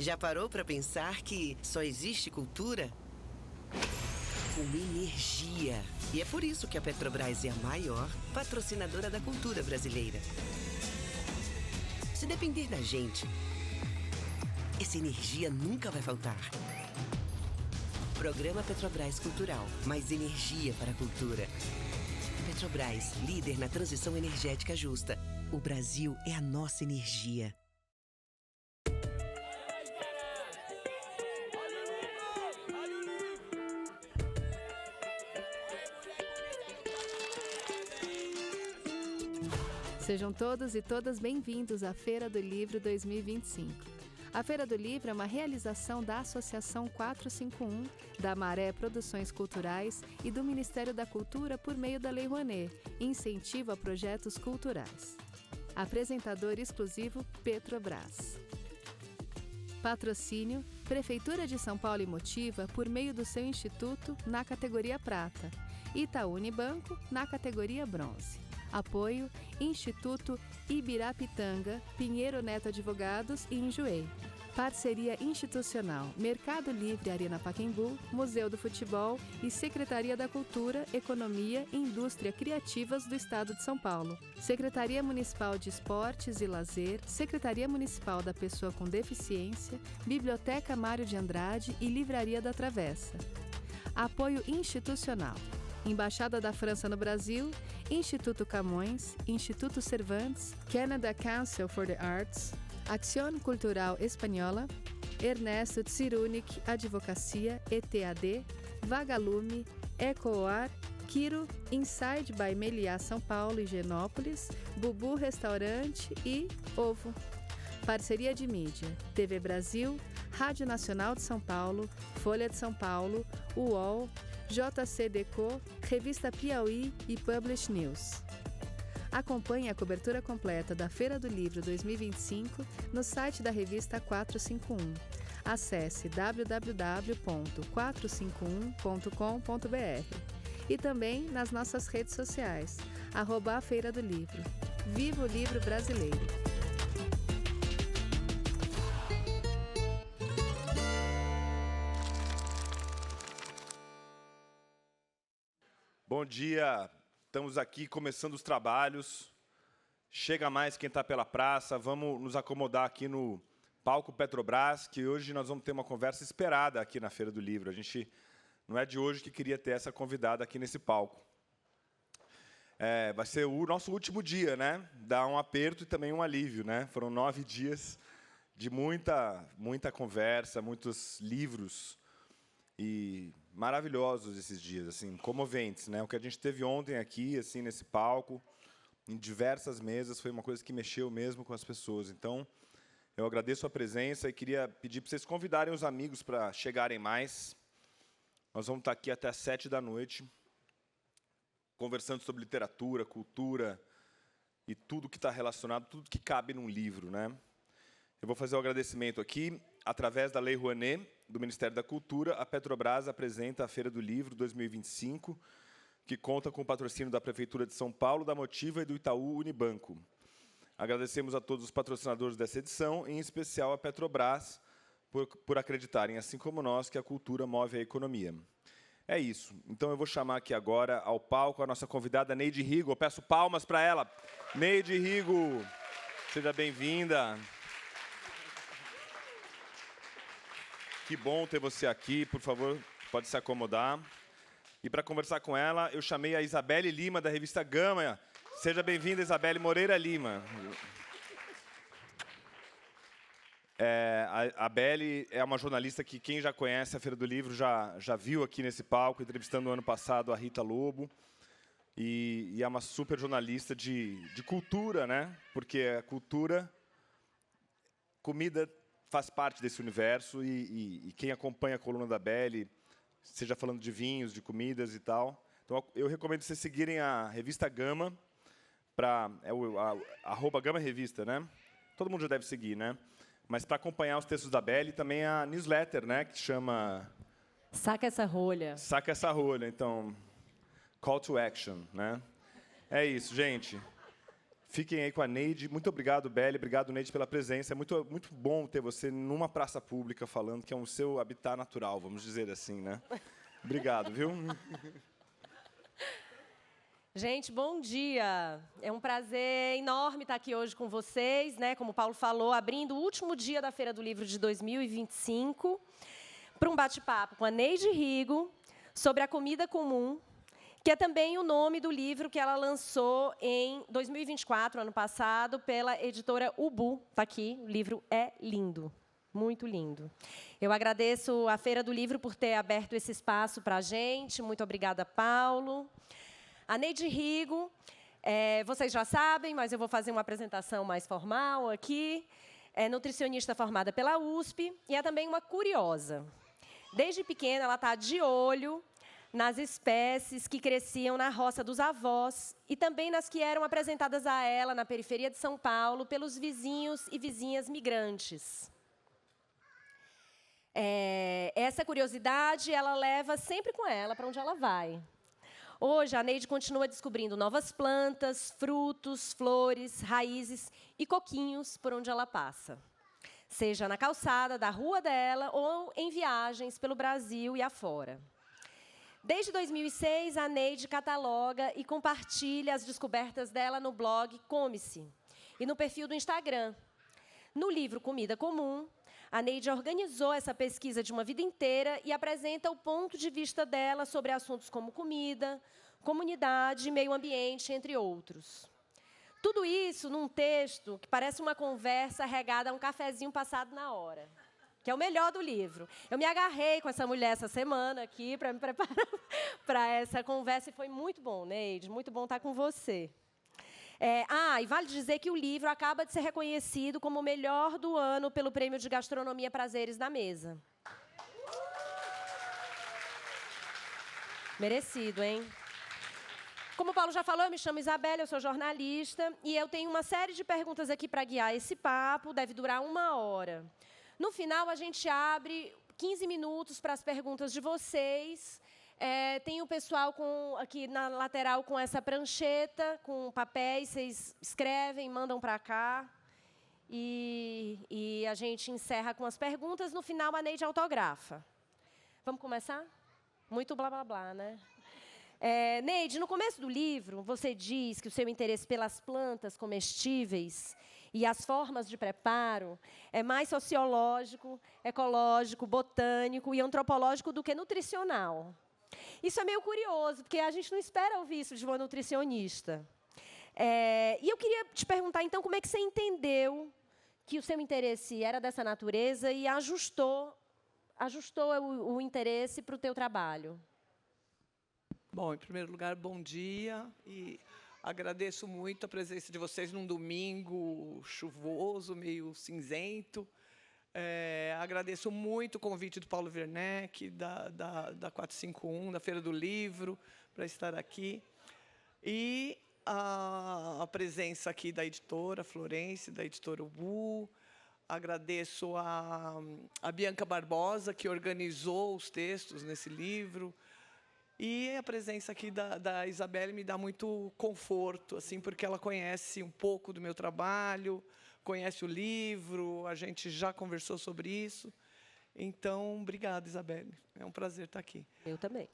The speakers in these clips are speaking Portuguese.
Já parou para pensar que só existe cultura com energia? E é por isso que a Petrobras é a maior patrocinadora da cultura brasileira. Se depender da gente, essa energia nunca vai faltar. Programa Petrobras Cultural. Mais energia para a cultura. Petrobras, líder na transição energética justa. O Brasil é a nossa energia. Sejam todos e todas bem-vindos à Feira do Livro 2025. A Feira do Livro é uma realização da Associação 451, da Maré Produções Culturais e do Ministério da Cultura por meio da Lei Rouanet, incentivo a projetos culturais. Apresentador exclusivo Petrobras. Patrocínio Prefeitura de São Paulo e Motiva por meio do seu instituto na categoria Prata, Itaú Unibanco na categoria Bronze. Apoio Instituto Ibirapitanga, Pinheiro Neto Advogados e Enjoei. Parceria institucional Mercado Livre Arena Pacaembu, Museu do Futebol e Secretaria da Cultura, Economia e Indústria Criativas do Estado de São Paulo. Secretaria Municipal de Esportes e Lazer, Secretaria Municipal da Pessoa com Deficiência, Biblioteca Mário de Andrade e Livraria da Travessa. Apoio institucional Embaixada da França no Brasil, Instituto Camões, Instituto Cervantes, Canada Council for the Arts, Acción Cultural Espanhola, Ernesto Tsirunik Advocacia, ETAD, Vagalume, Ecoar, Quiro, Inside by Meliá São Paulo e Genópolis, Bubu Restaurante e Ovo. Parceria de mídia, TV Brasil, Rádio Nacional de São Paulo, Folha de São Paulo, UOL, JCDecO, Revista Piauí e Publish News. Acompanhe a cobertura completa da Feira do Livro 2025 no site da revista 451. Acesse www.451.com.br e também nas nossas redes sociais, @a Feira do Livro. Viva o livro brasileiro! Bom dia, estamos aqui começando os trabalhos. Chega mais quem está pela praça, vamos nos acomodar aqui no palco Petrobras, que hoje nós vamos ter uma conversa esperada aqui na Feira do Livro. A gente não é de hoje que queria ter essa convidada aqui nesse palco. Vai ser o nosso último dia, né? Dá um aperto e também um alívio, né? Foram 9 dias de muita conversa, muitos livros. E maravilhosos esses dias, assim, comoventes, né? O que a gente teve ontem aqui, assim, nesse palco, em diversas mesas, foi uma coisa que mexeu mesmo com as pessoas. Então, eu agradeço a presença e queria pedir para vocês convidarem os amigos para chegarem mais. Nós vamos estar aqui até às 19h, conversando sobre literatura, cultura e tudo que está relacionado, tudo que cabe num livro, né? Eu vou fazer o agradecimento aqui. Através da Lei Rouanet, do Ministério da Cultura, a Petrobras apresenta a Feira do Livro 2025, que conta com o patrocínio da Prefeitura de São Paulo, da Motiva e do Itaú Unibanco. Agradecemos a todos os patrocinadores dessa edição, em especial a Petrobras, por acreditarem, assim como nós, que a cultura move a economia. É isso. Então, eu vou chamar aqui agora ao palco a nossa convidada, Neide Rigo. Eu peço palmas para ela. Neide Rigo, seja bem-vinda. Que bom ter você aqui. Por favor, pode se acomodar. E para conversar com ela, eu chamei a Isabelle Lima, da revista Gama. Seja bem-vinda, Isabelle Moreira Lima. A Belle é uma jornalista que quem já conhece a Feira do Livro já viu aqui nesse palco, entrevistando no ano passado a Rita Lobo. E é uma super jornalista de cultura, né? Porque a cultura, comida faz parte desse universo e quem acompanha a coluna da Belle, seja falando de vinhos, de comidas e tal. Então, eu recomendo vocês seguirem a revista Gama, @Gama Revista, né? Todo mundo já deve seguir, né? Mas para acompanhar os textos da Belle, também a newsletter, né? Que chama... Saca essa rolha. Saca essa rolha. Então, call to action, né? É isso, gente. Fiquem aí com a Neide. Muito obrigado, Belle. Obrigado, Neide, pela presença. É muito, muito bom ter você numa praça pública falando, que é o seu habitat natural, vamos dizer assim, né? Obrigado, viu? Gente, bom dia. É um prazer enorme estar aqui hoje com vocês, né? Como o Paulo falou, abrindo o último dia da Feira do Livro de 2025, para um bate-papo com a Neide Rigo sobre a comida comum, que é também o nome do livro que ela lançou em 2024, ano passado, pela editora Ubu. Está aqui, o livro é lindo, muito lindo. Eu agradeço à Feira do Livro por ter aberto esse espaço para a gente. Muito obrigada, Paulo. A Neide Rigo, vocês já sabem, mas eu vou fazer uma apresentação mais formal aqui. É nutricionista formada pela USP e é também uma curiosa. Desde pequena, ela está de olho nas espécies que cresciam na roça dos avós e também nas que eram apresentadas a ela na periferia de São Paulo pelos vizinhos e vizinhas migrantes. Essa curiosidade ela leva sempre com ela para onde ela vai. Hoje, a Neide continua descobrindo novas plantas, frutos, flores, raízes e coquinhos por onde ela passa. Seja na calçada da rua dela ou em viagens pelo Brasil e afora. Desde 2006, a Neide cataloga e compartilha as descobertas dela no blog Come-se e no perfil do Instagram. No livro Comida Comum, a Neide organizou essa pesquisa de uma vida inteira e apresenta o ponto de vista dela sobre assuntos como comida, comunidade, meio ambiente, entre outros. Tudo isso num texto que parece uma conversa regada a um cafezinho passado na hora, que é o melhor do livro. Eu me agarrei com essa mulher essa semana aqui para me preparar para essa conversa e foi muito bom, Neide, muito bom estar com você. E vale dizer que o livro acaba de ser reconhecido como o melhor do ano pelo Prêmio de Gastronomia Prazeres da Mesa. Merecido, hein? Como o Paulo já falou, eu me chamo Isabelle, eu sou jornalista, e eu tenho uma série de perguntas aqui para guiar esse papo, deve durar 1 hora. No final, a gente abre 15 minutos para as perguntas de vocês. Tem o pessoal aqui na lateral com essa prancheta, com papéis, vocês escrevem, mandam para cá. E a gente encerra com as perguntas. No final, a Neide autografa. Vamos começar? Muito blá, blá, blá, né? Neide, no começo do livro, você diz que o seu interesse pelas plantas comestíveis e as formas de preparo é mais sociológico, ecológico, botânico e antropológico do que nutricional. Isso é meio curioso, porque a gente não espera ouvir isso de uma nutricionista. E eu queria te perguntar, então, como é que você entendeu que o seu interesse era dessa natureza e ajustou o interesse para o teu trabalho? Bom, em primeiro lugar, bom dia e agradeço muito a presença de vocês num domingo chuvoso, meio cinzento. Agradeço muito o convite do Paulo Werneck, da 451, da Feira do Livro, para estar aqui. E a presença aqui da editora Florence, da editora Ubu. Agradeço a Bianca Barbosa, que organizou os textos nesse livro. E a presença aqui da Isabelle me dá muito conforto, assim, porque ela conhece um pouco do meu trabalho, conhece o livro, a gente já conversou sobre isso. Então, obrigada, Isabelle. É um prazer estar aqui. Eu também.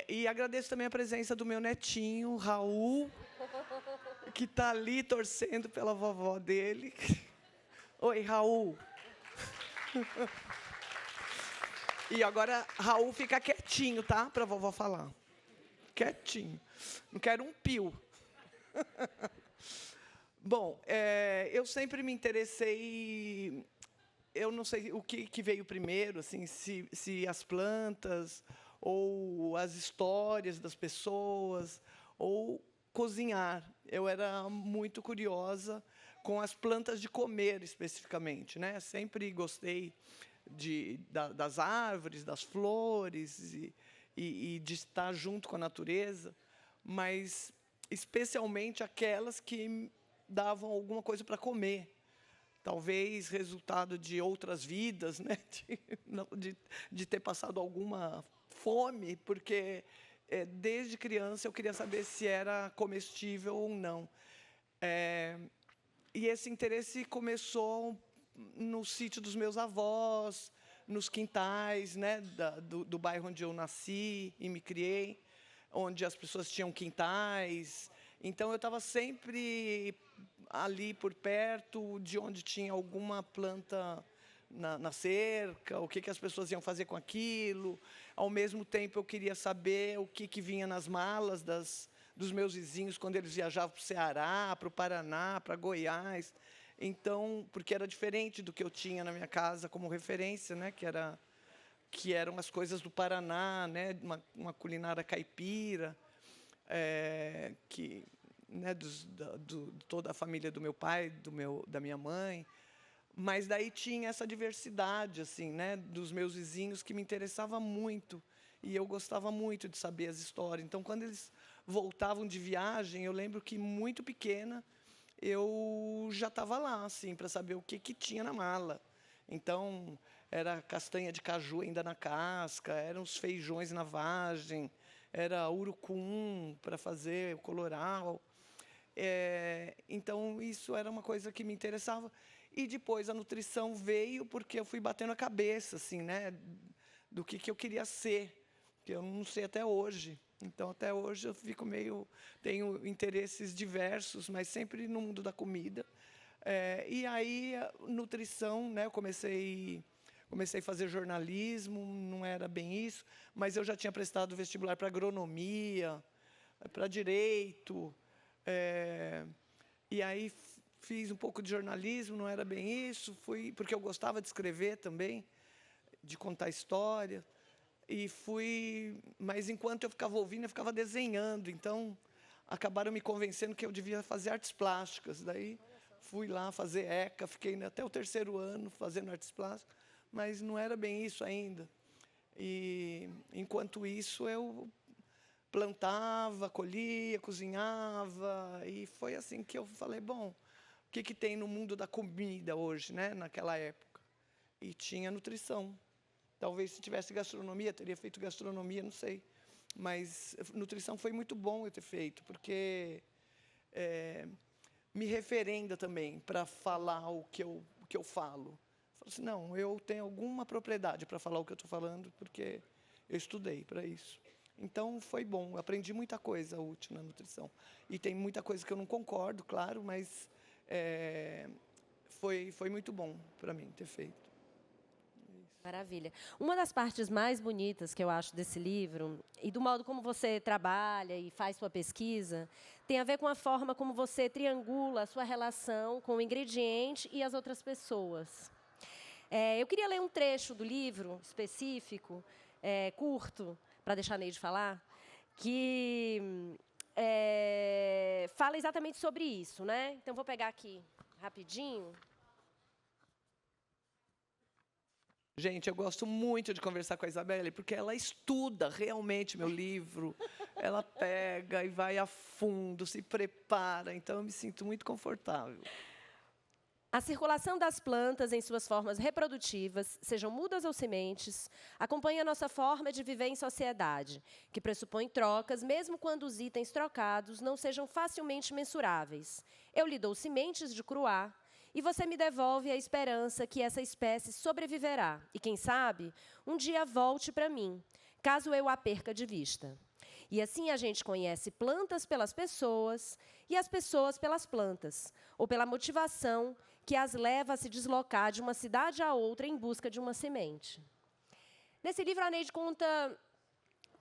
E agradeço também a presença do meu netinho, Raul, que está ali torcendo pela vovó dele. Oi, Raul. E agora, Raul fica quietinho, tá? Para a vovó falar. Quietinho. Não quero um pio. Bom, eu sempre me interessei... Eu não sei o que veio primeiro, assim, se as plantas, ou as histórias das pessoas, ou cozinhar. Eu era muito curiosa com as plantas de comer, especificamente, né? Sempre gostei das árvores, das flores e de estar junto com a natureza, mas especialmente aquelas que davam alguma coisa para comer. Talvez resultado de outras vidas, né? de ter passado alguma fome, porque desde criança eu queria saber se era comestível ou não. E esse interesse começou no sítio dos meus avós, nos quintais, né, do bairro onde eu nasci e me criei, onde as pessoas tinham quintais. Então, eu estava sempre ali por perto de onde tinha alguma planta na cerca, o que as pessoas iam fazer com aquilo. Ao mesmo tempo, eu queria saber o que vinha nas malas dos meus vizinhos quando eles viajavam para o Ceará, para o Paraná, para Goiás. Então, porque era diferente do que eu tinha na minha casa como referência, né, que eram as coisas do Paraná, né, uma culinária caipira, né, de toda a família do meu pai, da minha mãe. Mas daí tinha essa diversidade, assim, né, dos meus vizinhos, que me interessava muito, e eu gostava muito de saber as histórias. Então, quando eles voltavam de viagem, eu lembro que, muito pequena, eu já estava lá, assim, para saber o que tinha na mala. Então, era castanha de caju ainda na casca, eram os feijões na vagem, era urucum para fazer o coloral. Então, isso era uma coisa que me interessava. E depois a nutrição veio porque eu fui batendo a cabeça, assim, né, do que eu queria ser, que eu não sei até hoje. Então, até hoje, eu fico tenho interesses diversos, mas sempre no mundo da comida. E aí, a nutrição, né, eu comecei a fazer jornalismo, não era bem isso, mas eu já tinha prestado vestibular para agronomia, para direito, e aí fiz um pouco de jornalismo, não era bem isso, porque eu gostava de escrever também, de contar história. Mas enquanto eu ficava ouvindo, eu ficava desenhando. Então, acabaram me convencendo que eu devia fazer artes plásticas. Daí, fui lá fazer ECA, fiquei até o 3º ano fazendo artes plásticas, mas não era bem isso ainda. E, enquanto isso, eu plantava, colhia, cozinhava, e foi assim que eu falei, bom, o que tem no mundo da comida hoje, né, naquela época? E tinha nutrição. Talvez, se tivesse gastronomia, teria feito gastronomia, não sei. Mas nutrição foi muito bom eu ter feito, porque me referenda também para falar o que eu falo. Eu falo assim, não, eu tenho alguma propriedade para falar o que eu estou falando, porque eu estudei para isso. Então, foi bom. Eu aprendi muita coisa útil na nutrição. E tem muita coisa que eu não concordo, claro, mas foi muito bom para mim ter feito. Maravilha. Uma das partes mais bonitas que eu acho desse livro, e do modo como você trabalha e faz sua pesquisa, tem a ver com a forma como você triangula a sua relação com o ingrediente e as outras pessoas. Eu queria ler um trecho do livro específico, curto, para deixar a Neide falar, que fala exatamente sobre isso, né? Então, vou pegar aqui rapidinho. Gente, eu gosto muito de conversar com a Isabelle, porque ela estuda realmente meu livro, ela pega e vai a fundo, se prepara, então eu me sinto muito confortável. A circulação das plantas em suas formas reprodutivas, sejam mudas ou sementes, acompanha nossa forma de viver em sociedade, que pressupõe trocas, mesmo quando os itens trocados não sejam facilmente mensuráveis. Eu lhe dou sementes de cruá, e você me devolve a esperança que essa espécie sobreviverá e, quem sabe, um dia volte para mim, caso eu a perca de vista. E assim a gente conhece plantas pelas pessoas e as pessoas pelas plantas, ou pela motivação que as leva a se deslocar de uma cidade a outra em busca de uma semente. Nesse livro, a Neide conta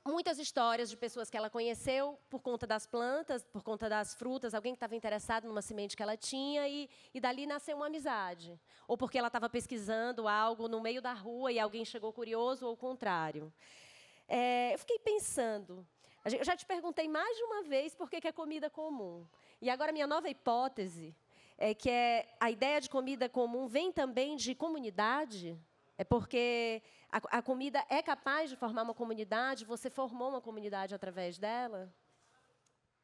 muitas histórias de pessoas que ela conheceu por conta das plantas, por conta das frutas, alguém que estava interessado numa semente que ela tinha e dali nasceu uma amizade. Ou porque ela estava pesquisando algo no meio da rua e alguém chegou curioso, ou o contrário. Eu fiquei pensando, eu já te perguntei mais de uma vez por que é comida comum. E agora minha nova hipótese é que a ideia de comida comum vem também de comunidade. É porque a comida é capaz de formar uma comunidade? Você formou uma comunidade através dela?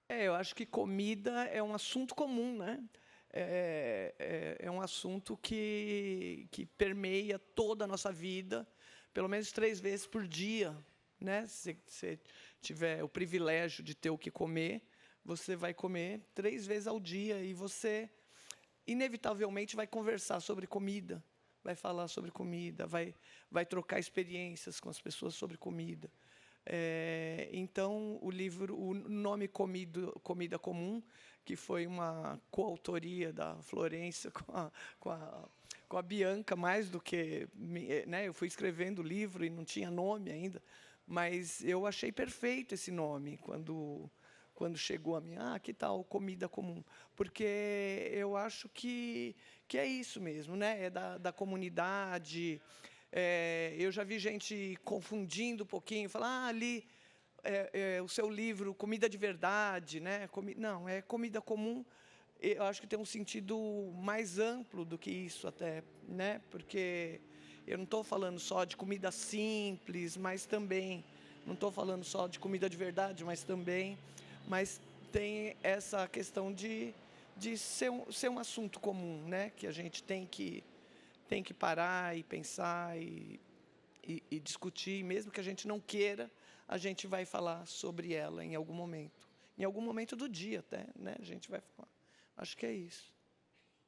Eu acho que comida é um assunto comum, né? É um assunto que permeia toda a nossa vida, pelo menos 3 vezes por dia, né? Se você tiver o privilégio de ter o que comer, você vai comer 3 vezes ao dia e você, inevitavelmente, vai conversar sobre comida, vai falar sobre comida, vai trocar experiências com as pessoas sobre comida. Então, o nome Comida Comum, que foi uma coautoria da Florência com a Bianca, mais do que... né, eu fui escrevendo o livro e não tinha nome ainda, mas eu achei perfeito esse nome quando chegou a mim. Que tal Comida Comum? Porque eu acho que é isso mesmo, né? É da comunidade. Eu já vi gente confundindo um pouquinho, falar, ali o seu livro, Comida de Verdade, né? Não, é comida comum. Eu acho que tem um sentido mais amplo do que isso até, né? Porque eu não estou falando só de comida simples, mas também não estou falando só de comida de verdade, mas também, mas tem essa questão de ser um assunto comum, né? Que a gente tem que parar e pensar e discutir, mesmo que a gente não queira, a gente vai falar sobre ela em algum momento do dia até, né? A gente vai falar. Acho que é isso.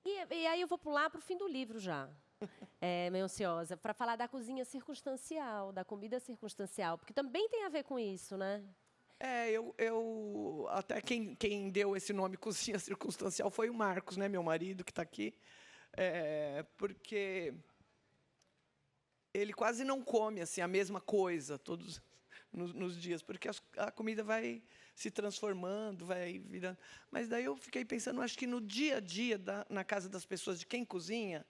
E aí eu vou pular para o fim do livro já, meio ansiosa, para falar da cozinha circunstancial, da comida circunstancial, porque também tem a ver com isso, né? Eu até quem deu esse nome cozinha circunstancial foi o Marcos, né? Meu marido, que está aqui. Porque ele quase não come assim a mesma coisa todos nos dias, porque a comida vai se transformando, vai virando. Mas daí eu fiquei pensando, acho que no dia a dia, na casa das pessoas, de quem cozinha,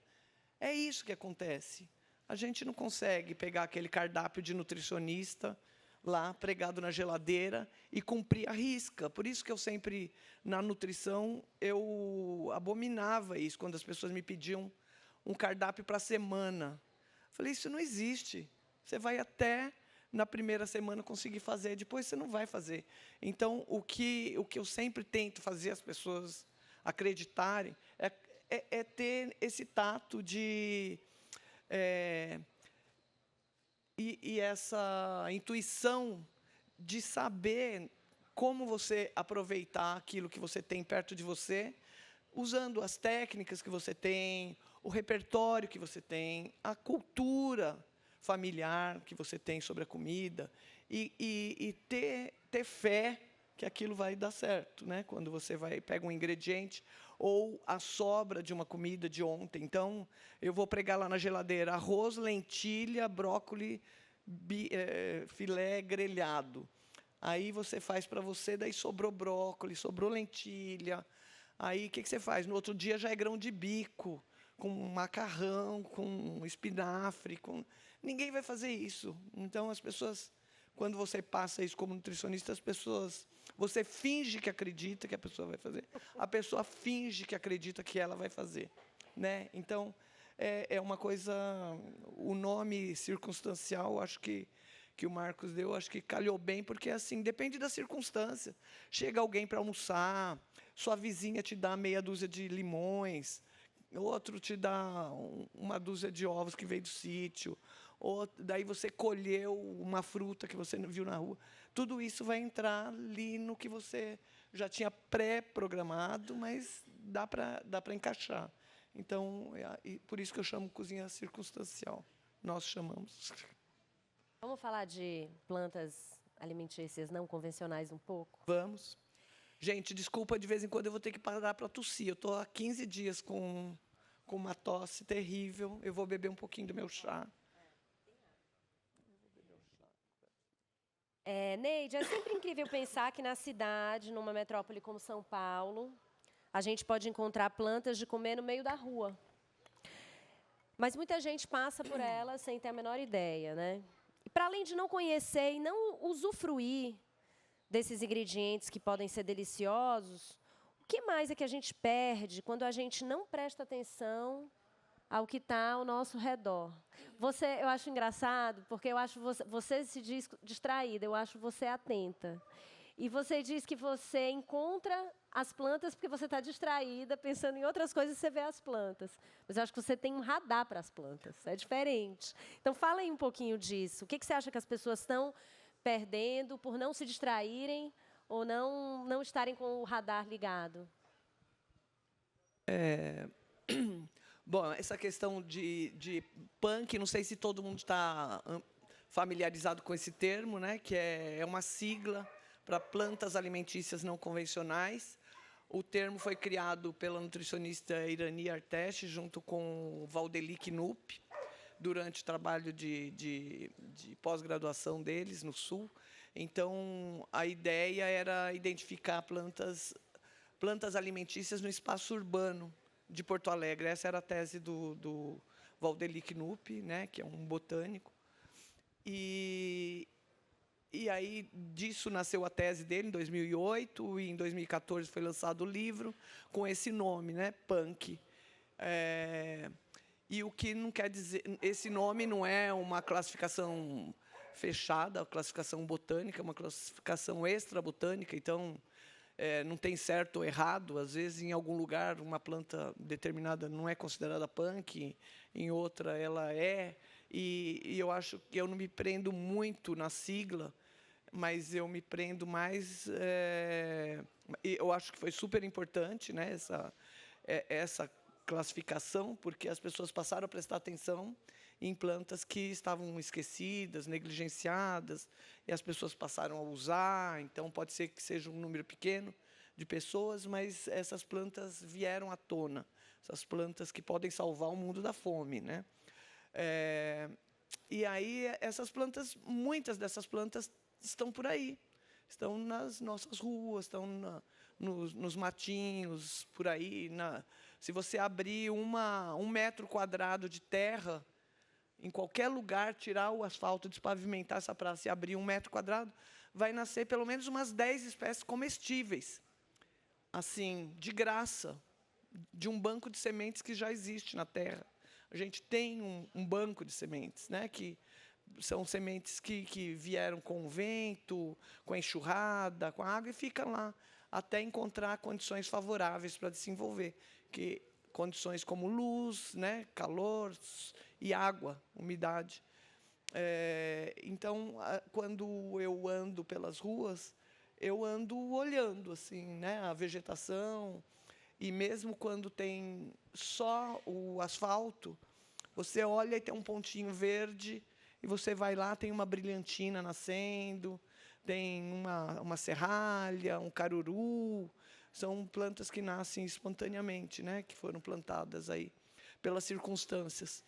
é isso que acontece. A gente não consegue pegar aquele cardápio de nutricionista lá, pregado na geladeira, e cumprir a risca. Por isso que eu sempre, na nutrição, eu abominava isso, quando as pessoas me pediam um cardápio para a semana. Falei, isso não existe. Você vai até, na primeira semana, conseguir fazer, depois você não vai fazer. Então, o que eu sempre tento fazer as pessoas acreditarem é ter esse tato de... E essa intuição de saber como você aproveitar aquilo que você tem perto de você, usando as técnicas que você tem, o repertório que você tem, a cultura familiar que você tem sobre a comida, e ter fé que aquilo vai dar certo, né? Quando você pega um ingrediente ou a sobra de uma comida de ontem. Então, eu vou pregar lá na geladeira arroz, lentilha, brócolis, filé grelhado. Aí você faz para você, daí sobrou brócolis, sobrou lentilha. Aí, o que você faz? No outro dia já é grão de bico, com macarrão, com espinafre. Ninguém vai fazer isso. Então, as pessoas, quando você passa isso como nutricionista, você finge que acredita que a pessoa vai fazer. A pessoa finge que acredita que ela vai fazer, né? Então, é uma coisa... O nome circunstancial, acho que o Marcos deu, acho que calhou bem, porque, assim, depende da circunstância. Chega alguém para almoçar, sua vizinha te dá meia dúzia de limões, outro te dá uma dúzia de ovos que veio do sítio, daí você colheu uma fruta que você não viu na rua. Tudo isso vai entrar ali no que você já tinha pré-programado, mas dá para encaixar. Então, por isso que eu chamo cozinha circunstancial. Nós chamamos. Vamos falar de plantas alimentícias não convencionais um pouco? Vamos. Gente, desculpa, de vez em quando eu vou ter que parar para tossir. Eu estou há 15 dias com uma tosse terrível. Eu vou beber um pouquinho do meu chá. Neide, é sempre incrível pensar que na cidade, numa metrópole como São Paulo, a gente pode encontrar plantas de comer no meio da rua. Mas muita gente passa por elas sem ter a menor ideia, né? E para além de não conhecer e não usufruir desses ingredientes que podem ser deliciosos, o que mais é que a gente perde quando a gente não presta atenção ao que está ao nosso redor? Eu acho engraçado, porque eu acho você se diz distraída, eu acho você atenta. E você diz que você encontra as plantas porque você está distraída, pensando em outras coisas, você vê as plantas. Mas eu acho que você tem um radar para as plantas, é diferente. Então, fala aí um pouquinho disso. O que você acha que as pessoas estão perdendo por não se distraírem ou não estarem com o radar ligado? Bom, essa questão de punk, não sei se todo mundo está familiarizado com esse termo, né, que é uma sigla para plantas alimentícias não convencionais. O termo foi criado pela nutricionista Irani Arteche, junto com o Valdeli Knupp, durante o trabalho de pós-graduação deles no Sul. Então, a ideia era identificar plantas alimentícias no espaço urbano de Porto Alegre. Essa era a tese do Valdeli Knupp, né, que é um botânico. E aí, disso nasceu a tese dele, em 2008, e em 2014 foi lançado o livro com esse nome, né, punk. E o que não quer dizer... Esse nome não é uma classificação fechada, a classificação botânica, é uma classificação extra-botânica, então não tem certo ou errado. Às vezes, em algum lugar, uma planta determinada não é considerada punk, em outra ela é. E eu acho que eu não me prendo muito na sigla, mas eu me prendo mais... eu acho que foi super importante, né, essa classificação, porque as pessoas passaram a prestar atenção em plantas que estavam esquecidas, negligenciadas, e as pessoas passaram a usar. Então, pode ser que seja um número pequeno de pessoas, mas essas plantas vieram à tona, essas plantas que podem salvar o mundo da fome, né? E aí, essas plantas, muitas dessas plantas estão por aí, estão nas nossas ruas, estão nos matinhos, por aí. Se você abrir 1 metro quadrado de terra, em qualquer lugar, tirar o asfalto, despavimentar essa praça e abrir 1 metro quadrado, vai nascer pelo menos umas 10 espécies comestíveis, assim, de graça, de um banco de sementes que já existe na terra. A gente tem um banco de sementes, né, que são sementes que vieram com o vento, com a enxurrada, com a água, e ficam lá até encontrar condições favoráveis para desenvolver, que condições como luz, né, calor e água, umidade. Então, quando eu ando pelas ruas, eu ando olhando assim, né, a vegetação, e mesmo quando tem só o asfalto, você olha e tem um pontinho verde, e você vai lá, tem uma brilhantina nascendo, tem uma serralha, um caruru. São plantas que nascem espontaneamente, né, que foram plantadas aí pelas circunstâncias.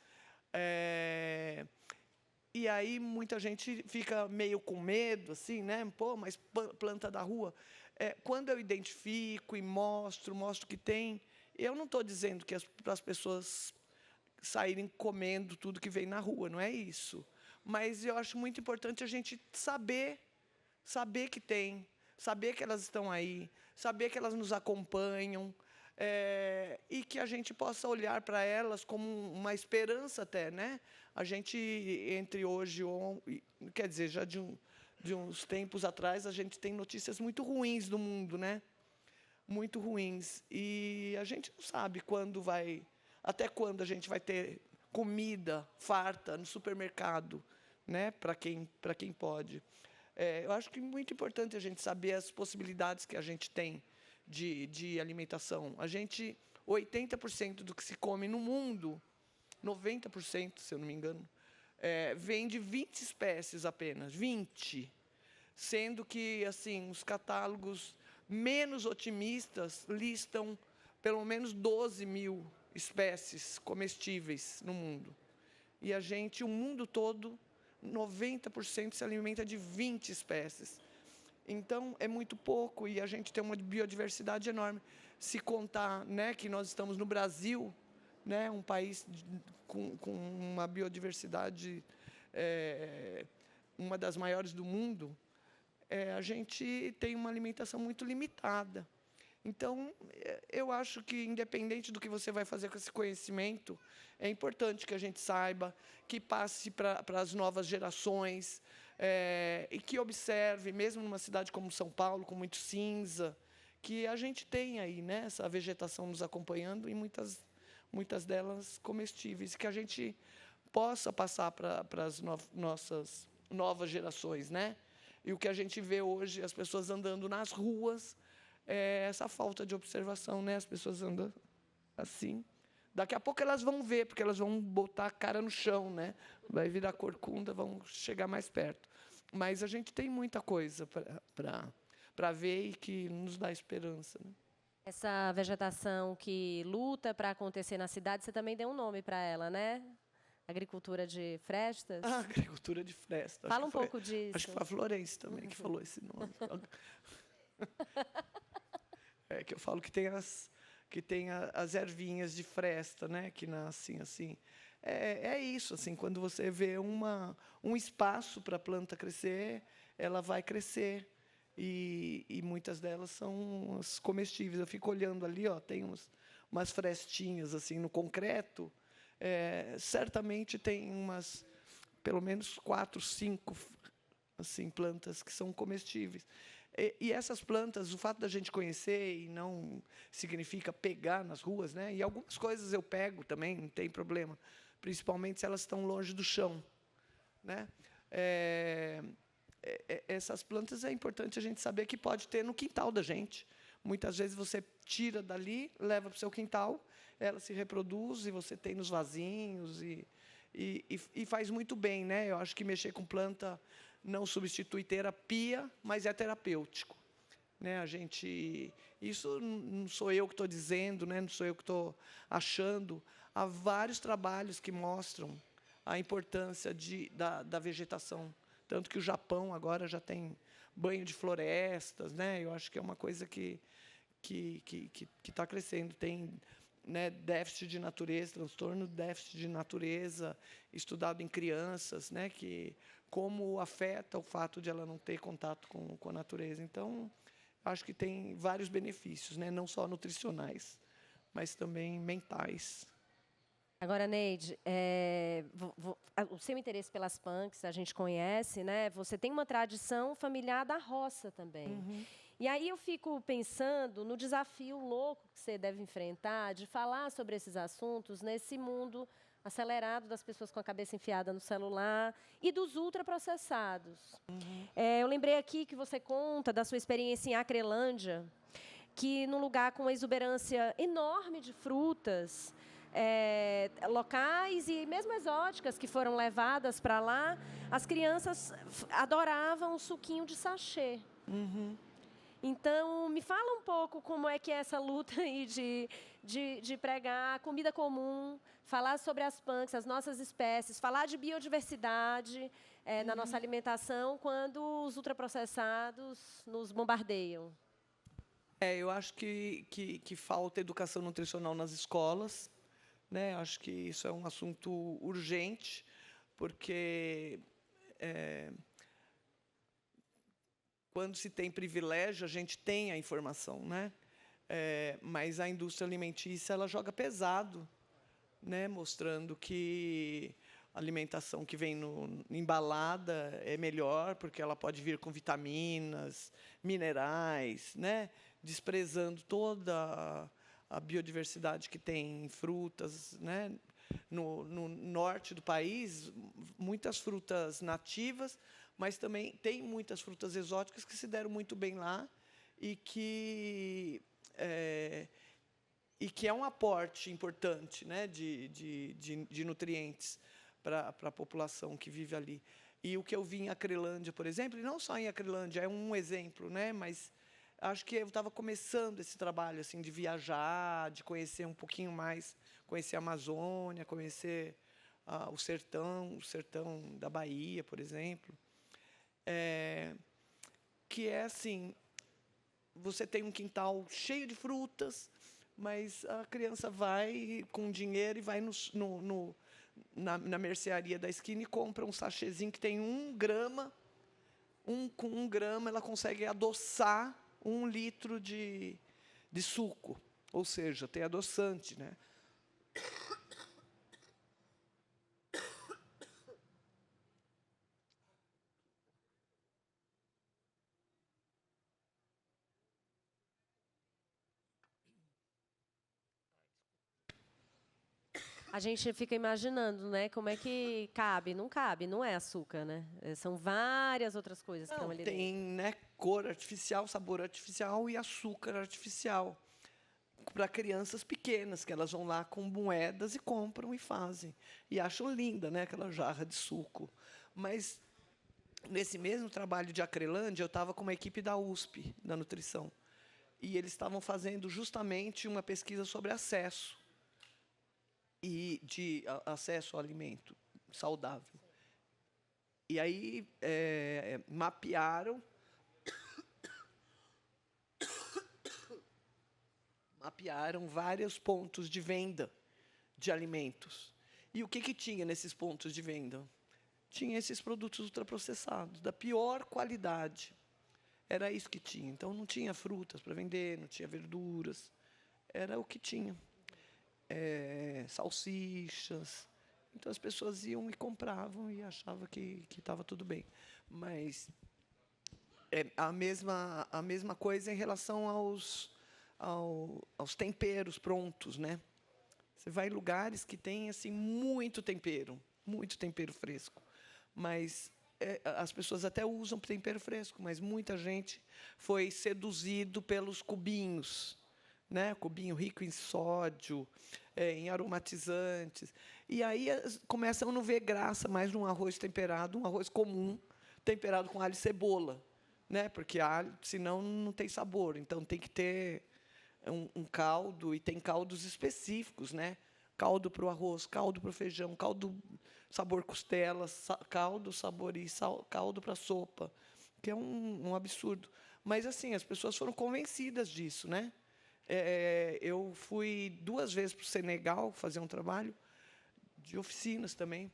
E aí muita gente fica meio com medo, assim, né? Pô, mas planta da rua. Quando eu identifico e mostro que tem, eu não estou dizendo que para as pessoas saírem comendo tudo que vem na rua, não é isso. Mas eu acho muito importante a gente saber que tem, saber que elas estão aí, saber que elas nos acompanham, e que a gente possa olhar para elas como uma esperança até, né? A gente, entre hoje, quer dizer, já de uns tempos atrás, a gente tem notícias muito ruins do mundo, né? Muito ruins. E a gente não sabe até quando a gente vai ter comida farta no supermercado, né? Para quem pode. Eu acho que é muito importante a gente saber as possibilidades que a gente tem de alimentação. 80% do que se come no mundo, 90%, se eu não me engano, vem de 20 espécies apenas, 20. Sendo que, assim, os catálogos menos otimistas listam pelo menos 12 mil espécies comestíveis no mundo. E o mundo todo, 90% se alimenta de 20 espécies. Então, é muito pouco, e a gente tem uma biodiversidade enorme. Se contar, né, que nós estamos no Brasil, né, um país com uma biodiversidade uma das maiores do mundo, a gente tem uma alimentação muito limitada. Então, eu acho que, independente do que você vai fazer com esse conhecimento, é importante que a gente saiba, que passe para as novas gerações, e que observe, mesmo numa cidade como São Paulo, com muito cinza, que a gente tem aí, né, essa vegetação nos acompanhando, e muitas delas comestíveis, que a gente possa passar para as nossas novas gerações, né? E o que a gente vê hoje, as pessoas andando nas ruas, é essa falta de observação, né? As pessoas andam assim. Daqui a pouco elas vão ver, porque elas vão botar a cara no chão, né? Vai virar corcunda, vão chegar mais perto. Mas a gente tem muita coisa para ver e que nos dá esperança, né? Essa vegetação que luta para acontecer na cidade, você também deu um nome para ela, né? Agricultura de frestas. Ah, agricultura de fresta. Fala um pouco disso. Acho que foi a Florence também que falou esse nome. É que eu falo que tem as ervinhas de fresta, né, que nascem assim. É isso, assim, quando você vê um espaço para a planta crescer, ela vai crescer. E muitas delas são as comestíveis. Eu fico olhando ali, ó, tem umas frestinhas assim no concreto. Certamente tem pelo menos 4, 5 assim, plantas que são comestíveis. E essas plantas, o fato da gente conhecer e não significa pegar nas ruas, né? E algumas coisas eu pego também, não tem problema, principalmente se elas estão longe do chão, né? Essas plantas é importante a gente saber que pode ter no quintal da gente. Muitas vezes você tira dali, leva para o seu quintal, ela se reproduz e você tem nos vasinhos e faz muito bem, né? Eu acho que mexer com planta não substitui terapia, mas é terapêutico, né? Isso não sou eu que estou dizendo, né? Não sou eu que estou achando. Há vários trabalhos que mostram a importância da vegetação. Tanto que o Japão agora já tem banho de florestas, né? Eu acho que é uma coisa que está crescendo. Tem, né, déficit de natureza, transtorno de déficit de natureza, estudado em crianças, né? Que como afeta o fato de ela não ter contato com a natureza. Então, acho que tem vários benefícios, né? Não só nutricionais, mas também mentais. Agora, Neide, o seu interesse pelas punks a gente conhece, né? Você tem uma tradição familiar da roça também. Uhum. E aí eu fico pensando no desafio louco que você deve enfrentar de falar sobre esses assuntos nesse mundo acelerado das pessoas com a cabeça enfiada no celular e dos ultraprocessados. Uhum. Eu lembrei aqui que você conta da sua experiência em Acrelândia, que num lugar com uma exuberância enorme de frutas, locais e mesmo exóticas que foram levadas para lá, as crianças adoravam o suquinho de sachê. Uhum. Então, me fala um pouco como é que é essa luta aí de pregar comida comum, falar sobre as punks, as nossas espécies, falar de biodiversidade na nossa alimentação quando os ultraprocessados nos bombardeiam. Eu acho que falta educação nutricional nas escolas, né? Acho que isso é um assunto urgente, porque quando se tem privilégio, a gente tem a informação, né? Mas a indústria alimentícia ela joga pesado, né? Mostrando que a alimentação que vem embalada é melhor, porque ela pode vir com vitaminas, minerais, né? Desprezando toda a biodiversidade que tem em frutas, né? No norte do país, muitas frutas nativas, mas também tem muitas frutas exóticas que se deram muito bem lá e que é um aporte importante, né, de nutrientes para a população que vive ali. E o que eu vi em Acrelândia, por exemplo, e não só em Acrelândia, é um exemplo, né, mas acho que eu estava começando esse trabalho assim, de viajar, de conhecer um pouquinho mais, conhecer a Amazônia, conhecer o sertão da Bahia, por exemplo. Que é assim, você tem um quintal cheio de frutas, mas a criança vai com dinheiro e vai na mercearia da esquina e compra um sachêzinho que tem 1 grama. Com 1 grama ela consegue adoçar 1 litro de suco, ou seja, tem adoçante, né? A gente fica imaginando, né? Como é que cabe? Não cabe, não é açúcar, né? São várias outras coisas que estão ali dentro. Tem, né, cor artificial, sabor artificial e açúcar artificial. Para crianças pequenas, que elas vão lá com moedas e compram e fazem. E acham linda, né, aquela jarra de suco. Mas, nesse mesmo trabalho de Acrelândia, eu estava com uma equipe da USP, da nutrição. E eles estavam fazendo justamente uma pesquisa sobre acesso. E de acesso ao alimento saudável. E aí mapearam vários pontos de venda de alimentos. E o que tinha nesses pontos de venda? Tinha esses produtos ultraprocessados, da pior qualidade. Era isso que tinha. Então, não tinha frutas para vender, não tinha verduras. Era o que tinha. Salsichas. Então, as pessoas iam e compravam e achavam que estava tudo bem. Mas é a mesma coisa em relação aos temperos prontos, né? Você vai em lugares que tem assim muito tempero fresco, mas as pessoas até usam tempero fresco, mas muita gente foi seduzido pelos cubinhos, né? Cubinho rico em sódio, em aromatizantes, e aí começam a não ver graça mais num arroz temperado, um arroz comum temperado com alho e cebola, né? Porque alho, senão não tem sabor, então tem que ter um caldo, e tem caldos específicos, né? Caldo para o arroz, caldo para o feijão, caldo sabor costela, caldo sabor e caldo para sopa, que é um absurdo. Mas assim, as pessoas foram convencidas disso, né? Eu fui 2 vezes para o Senegal fazer um trabalho de oficinas também,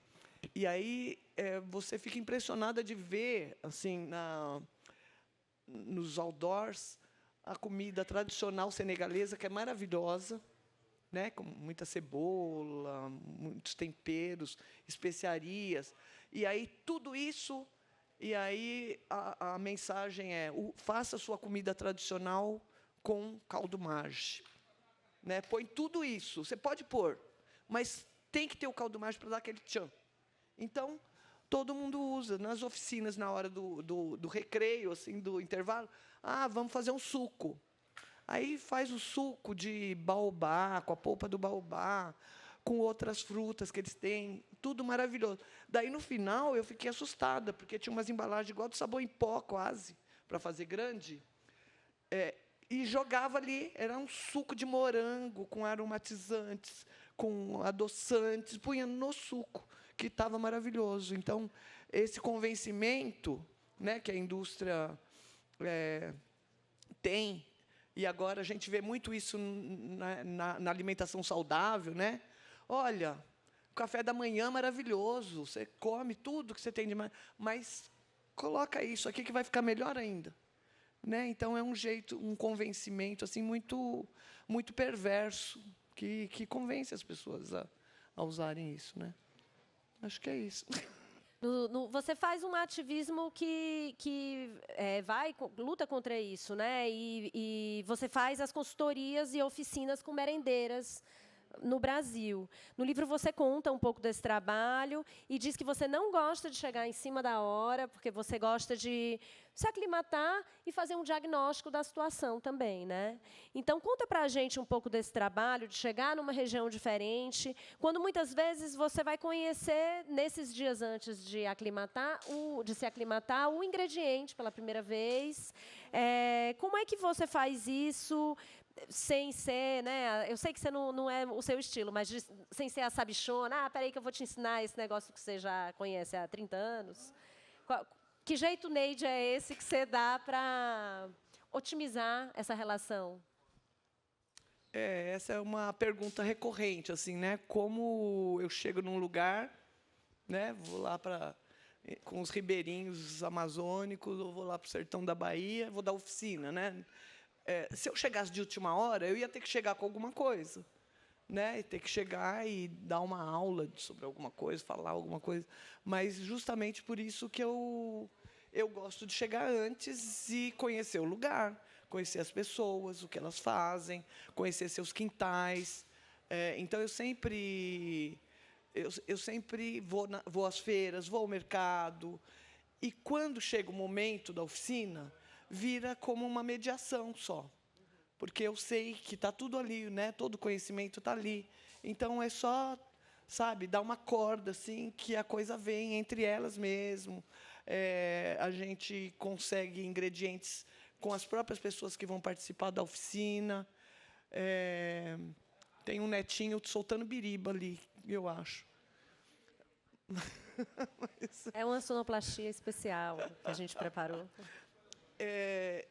e aí você fica impressionada de ver assim nos outdoors a comida tradicional senegalesa, que é maravilhosa, né, com muita cebola, muitos temperos, especiarias. E aí tudo isso, e aí a mensagem é: faça a sua comida tradicional com caldo Marge, né? Põe tudo isso, você pode pôr, mas tem que ter o caldo Marge para dar aquele tchan. Então, todo mundo usa nas oficinas na hora do recreio, assim, do intervalo. Vamos fazer um suco. Aí faz o suco de baobá, com a polpa do baobá, com outras frutas que eles têm, tudo maravilhoso. Daí, no final, eu fiquei assustada, porque tinha umas embalagens igual de sabão em pó, quase, para fazer grande. E jogava ali, era um suco de morango, com aromatizantes, com adoçantes, punha no suco, que estava maravilhoso. Então, esse convencimento, né, que a indústria tem, e agora a gente vê muito isso na alimentação saudável, né? Olha, o café da manhã é maravilhoso, você come tudo que você tem de mais, mas coloca isso aqui que vai ficar melhor ainda, né? Então é um convencimento assim muito muito perverso que convence as pessoas a usarem isso, né? Acho que é isso. Você faz um ativismo que luta contra isso, né? E você faz as consultorias e oficinas com merendeiras no Brasil. No livro você conta um pouco desse trabalho e diz que você não gosta de chegar em cima da hora, porque você gosta de se aclimatar e fazer um diagnóstico da situação também, né? Então, conta para a gente um pouco desse trabalho, de chegar numa região diferente, quando muitas vezes você vai conhecer, nesses dias antes de se aclimatar, o ingrediente pela primeira vez. Como é que você faz isso sem ser, né? Eu sei que você não é o seu estilo, mas sem ser a sabichona. Peraí que eu vou te ensinar esse negócio que você já conhece há 30 anos. Que jeito, Neide, é esse que você dá para otimizar essa relação? Essa é uma pergunta recorrente, assim, né? Como eu chego num lugar, né? Vou lá com os ribeirinhos amazônicos, ou vou lá para o sertão da Bahia, vou dar oficina, né? Se eu chegasse de última hora, eu ia ter que chegar com alguma coisa, né? E ter que chegar e dar uma aula sobre alguma coisa, falar alguma coisa. Mas justamente por isso que eu gosto de chegar antes e conhecer o lugar, conhecer as pessoas, o que elas fazem, conhecer seus quintais, Então, eu sempre vou às feiras, vou ao mercado. E, quando chega o momento da oficina, vira como uma mediação só. Porque eu sei que está tudo ali, né? Todo o conhecimento está ali. Então, é só, sabe, dar uma corda, assim, que a coisa vem entre elas mesmo. A gente consegue ingredientes com as próprias pessoas que vão participar da oficina. Tem um netinho soltando biriba ali, eu acho. É uma sonoplastia especial que a gente preparou.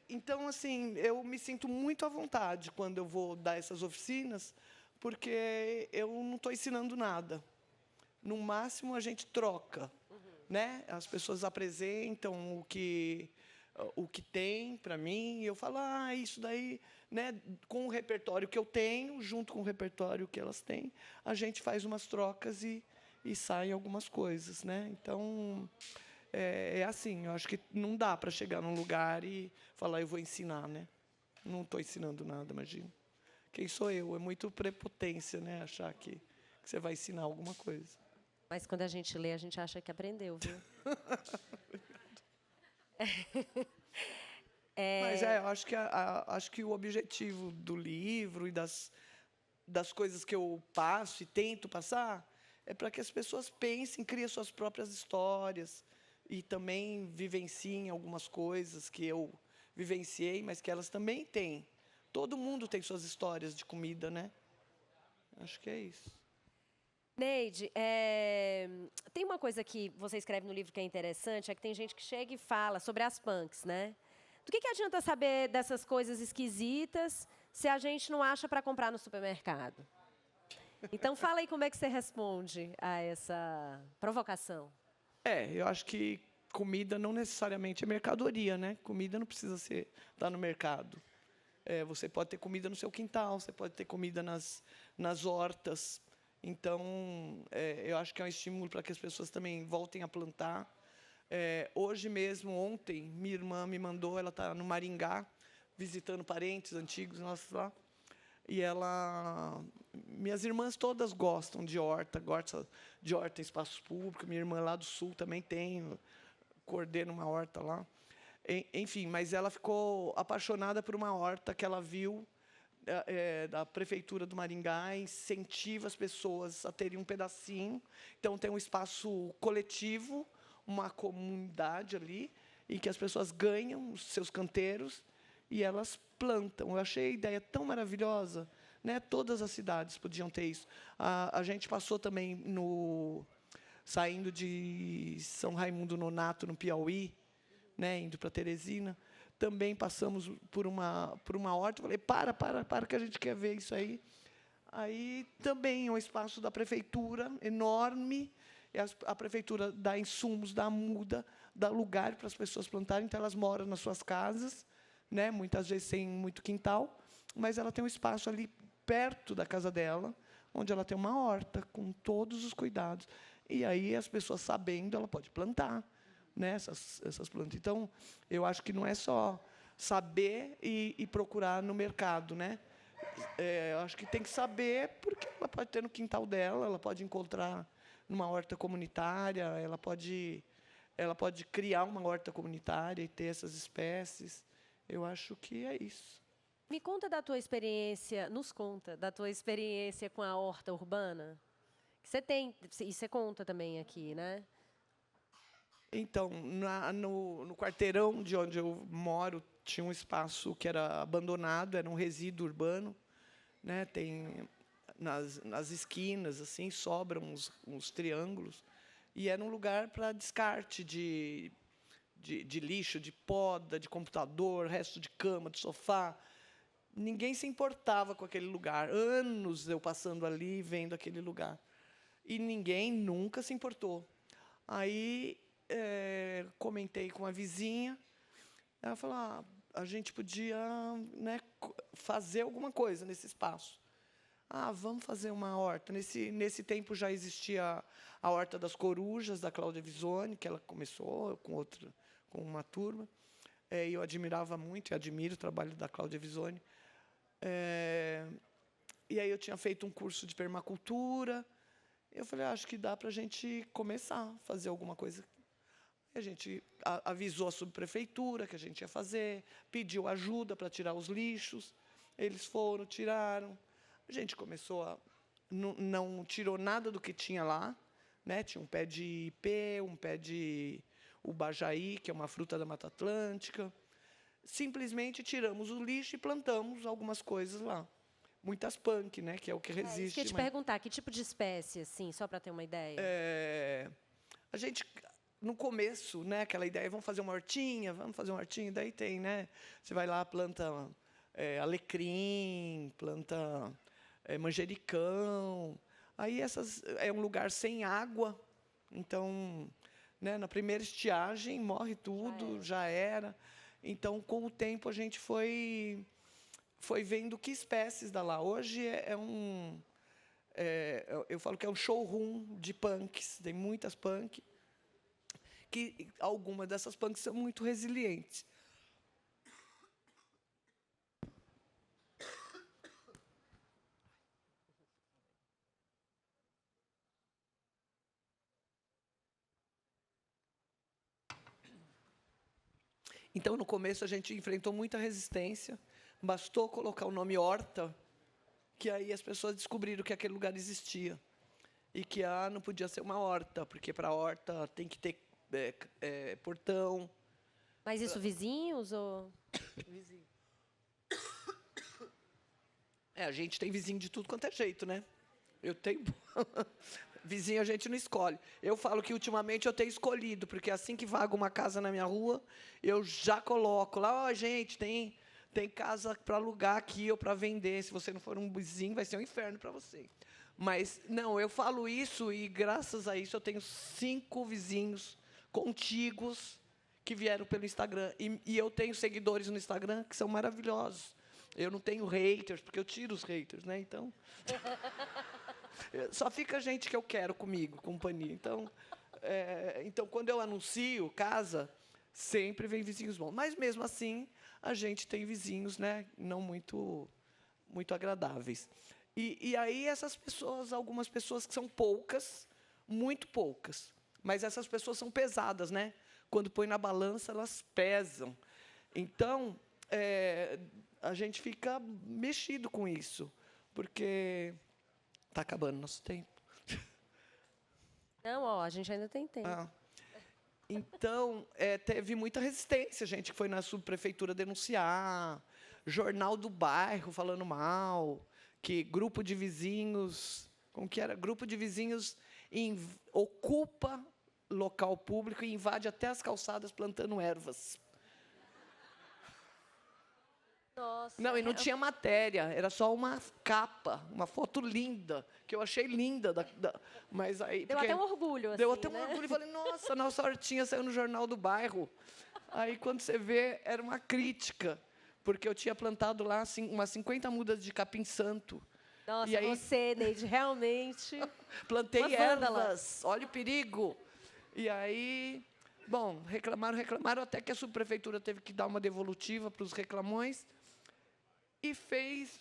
Então, assim, eu me sinto muito à vontade quando eu vou dar essas oficinas, porque eu não estou ensinando nada. No máximo, a gente troca. Né? As pessoas apresentam o que tem para mim, e eu falo, isso daí, né? Com o repertório que eu tenho, junto com o repertório que elas têm, a gente faz umas trocas e saem algumas coisas. Né? Então, é assim, eu acho que não dá para chegar num lugar e falar, eu vou ensinar. Né? Não estou ensinando nada, imagina. Quem sou eu? É muito prepotência, né? Achar que você vai ensinar alguma coisa. Mas, quando a gente lê, a gente acha que aprendeu, viu? Mas eu acho que o objetivo do livro e das coisas que eu passo e tento passar é para que as pessoas pensem, criem suas próprias histórias e também vivenciem algumas coisas que eu vivenciei, mas que elas também têm. Todo mundo tem suas histórias de comida, né? Acho que é isso. Neide, tem uma coisa que você escreve no livro que é interessante, é que tem gente que chega e fala sobre as punks, né? Do que adianta saber dessas coisas esquisitas se a gente não acha para comprar no supermercado? Então, fala aí como é que você responde a essa provocação. Eu acho que comida não necessariamente é mercadoria, né? Comida não precisa estar no mercado. Você pode ter comida no seu quintal, você pode ter comida nas hortas. Então, eu acho que é um estímulo para que as pessoas também voltem a plantar. Hoje mesmo, ontem, minha irmã me mandou, ela está no Maringá, visitando parentes antigos nossos lá. E minhas irmãs todas gostam de horta, gostam de horta em espaços públicos. Minha irmã lá do Sul também coordena uma horta lá. Enfim, mas ela ficou apaixonada por uma horta que ela viu da Prefeitura do Maringá, incentiva as pessoas a terem um pedacinho. Então, tem um espaço coletivo, uma comunidade ali, em que as pessoas ganham os seus canteiros e elas plantam. Eu achei a ideia tão maravilhosa. Né? Todas as cidades podiam ter isso. A gente passou também, saindo de São Raimundo Nonato, no Piauí, né? Indo para Teresina. Também passamos por uma horta. Falei, para, que a gente quer ver isso aí. Aí também é um espaço da prefeitura enorme. E a prefeitura dá insumos, dá muda, dá lugar para as pessoas plantarem. Então, elas moram nas suas casas, né? Muitas vezes sem muito quintal, mas ela tem um espaço ali perto da casa dela, onde ela tem uma horta com todos os cuidados. E aí, as pessoas sabendo, ela pode plantar. Né, essas plantas. Então, eu acho que não é só saber e procurar no mercado. Né? Eu acho que tem que saber, porque ela pode ter no quintal dela, ela pode encontrar numa horta comunitária, ela pode criar uma horta comunitária e ter essas espécies. Eu acho que é isso. Me conta da tua experiência, nos conta da tua experiência com a horta urbana. Você tem, e você conta também aqui, né? Então, no quarteirão de onde eu moro, tinha um espaço que era abandonado, era um resíduo urbano. Né? Tem nas esquinas, assim, sobram uns triângulos. E era um lugar para descarte de lixo, de poda, de computador, resto de cama, de sofá. Ninguém se importava com aquele lugar. Anos eu passando ali, vendo aquele lugar. E ninguém nunca se importou. Aí, comentei com a vizinha, ela falou, a gente podia, né, fazer alguma coisa nesse espaço. Vamos fazer uma horta. Nesse tempo já existia a Horta das Corujas, da Cláudia Visoni, que ela começou com uma turma. Eu admirava muito, e admiro o trabalho da Cláudia Visoni. E aí eu tinha feito um curso de permacultura. Eu falei, acho que dá para a gente começar a fazer alguma coisa. A gente avisou a subprefeitura que a gente ia fazer, pediu ajuda para tirar os lixos. Eles foram, tiraram. A gente começou a... Não tirou nada do que tinha lá, né? Tinha um pé de ipê, um pé de ubajaí, que é uma fruta da Mata Atlântica. Simplesmente tiramos o lixo e plantamos algumas coisas lá. Muitas punk, né? Que é o que resiste. Isso que eu ia te perguntar, que tipo de espécie, assim, só para ter uma ideia? A gente, no começo, né? Aquela ideia, vamos fazer uma hortinha, daí tem, né? Você vai lá, planta alecrim, planta manjericão. Aí é um lugar sem água, então, né, na primeira estiagem morre tudo, já era. Então, com o tempo, a gente foi vendo que espécies dá lá. Hoje eu falo que é um showroom de punks, tem muitas punk, que algumas dessas punks são muito resilientes. Então, no começo, a gente enfrentou muita resistência. Bastou colocar o nome horta, que aí as pessoas descobriram que aquele lugar existia. E que não podia ser uma horta, porque para horta tem que ter portão. Mas isso vizinhos ou... Vizinho. A gente tem vizinho de tudo quanto é jeito, né? Eu tenho... Vizinho a gente não escolhe. Eu falo que, ultimamente, eu tenho escolhido, porque assim que vaga uma casa na minha rua, eu já coloco lá, gente, tem casa para alugar aqui ou para vender. Se você não for um vizinho, vai ser um inferno para você. Mas, não, eu falo isso e, graças a isso, eu tenho 5 vizinhos contíguos que vieram pelo Instagram. E eu tenho seguidores no Instagram que são maravilhosos. Eu não tenho haters, porque eu tiro os haters, né? Então... Só fica gente que eu quero comigo, companhia. Então, quando eu anuncio casa, sempre vem vizinhos bons. Mas, mesmo assim, a gente tem vizinhos, né, não muito agradáveis. E aí, essas pessoas, algumas pessoas que são poucas, muito poucas, mas essas pessoas são pesadas, né? Quando põe na balança, elas pesam. Então, a gente fica mexido com isso, porque... Está acabando nosso tempo. Não, a gente ainda tem tempo. Então, teve muita resistência, gente que foi na subprefeitura denunciar, jornal do bairro falando mal, que grupo de vizinhos, como que era? Grupo de vizinhos ocupa local público e invade até as calçadas plantando ervas. Nossa, não, e não tinha matéria, era só uma capa, uma foto linda, que eu achei linda. Mas aí, deu até um orgulho. Deu assim, até um né? orgulho. Falei, nossa hortinha saiu no jornal do bairro. Aí, quando você vê, era uma crítica, porque eu tinha plantado lá umas 50 mudas de capim-santo. Nossa, e aí, você, Neide, realmente... plantei ervas, olha o perigo. E aí, bom, reclamaram, até que a subprefeitura teve que dar uma devolutiva para os reclamões. E fez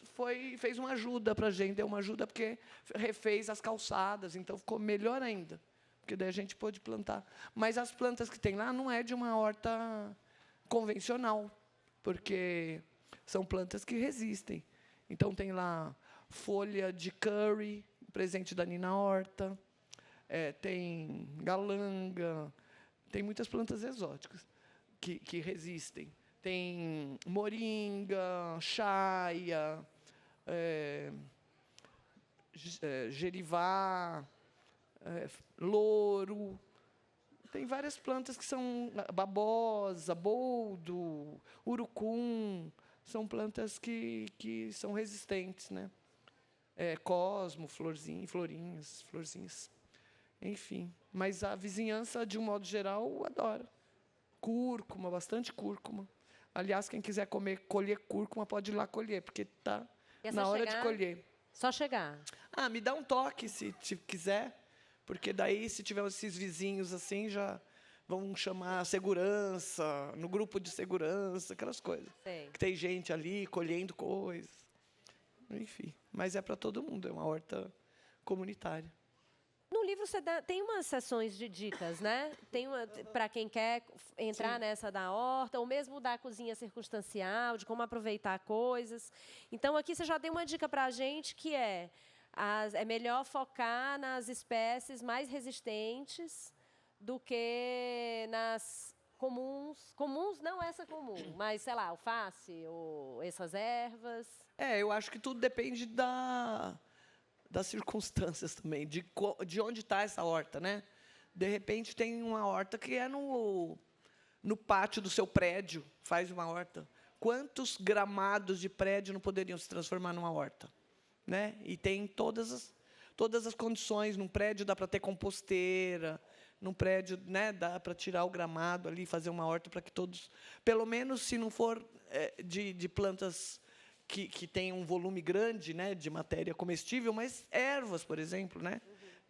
uma ajuda para a gente, deu uma ajuda porque refez as calçadas, então ficou melhor ainda, porque daí a gente pôde plantar. Mas as plantas que tem lá não é de uma horta convencional, porque são plantas que resistem. Então, tem lá folha de curry, presente da Nina Horta, tem galanga, tem muitas plantas exóticas que resistem. Tem moringa, chaia, gerivá, louro. Tem várias plantas que são babosa, boldo, urucum. São plantas que são resistentes, né? Cosmo, florzinhas. Enfim. Mas a vizinhança, de um modo geral, adora. Cúrcuma, bastante cúrcuma. Aliás, quem quiser colher cúrcuma, pode ir lá colher, porque está na hora de colher. Só chegar. Me dá um toque, se quiser, porque daí, se tiver esses vizinhos assim, já vão chamar a segurança, no grupo de segurança, aquelas coisas. Sei. Que tem gente ali colhendo coisas. enfim. Mas é para todo mundo, é uma horta comunitária. No livro você tem umas sessões de dicas, né? Tem para quem quer entrar Sim. nessa da horta, ou mesmo da cozinha circunstancial, de como aproveitar coisas. Então, aqui você já deu uma dica para a gente, que é melhor focar nas espécies mais resistentes do que nas comuns. Comuns, não essa comum, mas, sei lá, alface ou essas ervas. Eu acho que tudo depende das circunstâncias também, de onde está essa horta, né? De repente, tem uma horta que é no pátio do seu prédio, faz uma horta. Quantos gramados de prédio não poderiam se transformar numa horta? Né? E tem todas as condições. Num prédio dá para ter composteira, num prédio, né, dá para tirar o gramado ali, fazer uma horta para que todos, pelo menos se não for de plantas que tem um volume grande, né, de matéria comestível, mas ervas, por exemplo, né?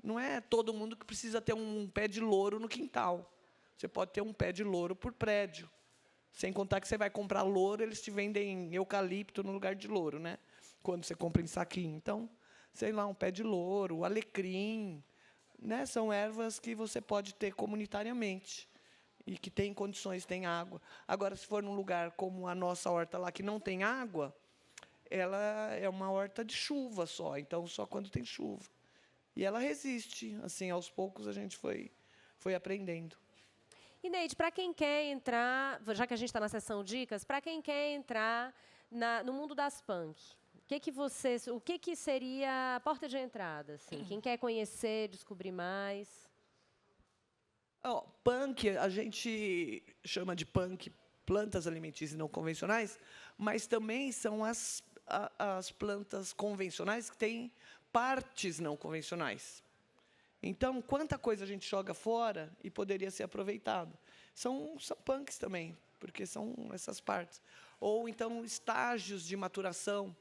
Não é todo mundo que precisa ter um pé de louro no quintal. Você pode ter um pé de louro por prédio. Sem contar que você vai comprar louro, eles te vendem eucalipto no lugar de louro, né? Quando você compra em saquinho. Então, sei lá, um pé de louro, alecrim, né? São ervas que você pode ter comunitariamente e que tem condições, tem água. Agora, se for num lugar como a nossa horta lá, que não tem água, ela é uma horta de chuva só, então só quando tem chuva. E ela resiste, assim, aos poucos a gente foi aprendendo. E, Neide, para quem quer entrar, já que a gente está na sessão dicas, para quem quer entrar no mundo das punk, o que seria a porta de entrada? Assim? Quem quer conhecer, descobrir mais? Punk, a gente chama de punk plantas alimentícias não convencionais, mas também são as plantas convencionais que têm partes não convencionais. Então, quanta coisa a gente joga fora e poderia ser aproveitado. São punks também, porque são essas partes. Ou, então, estágios de maturação.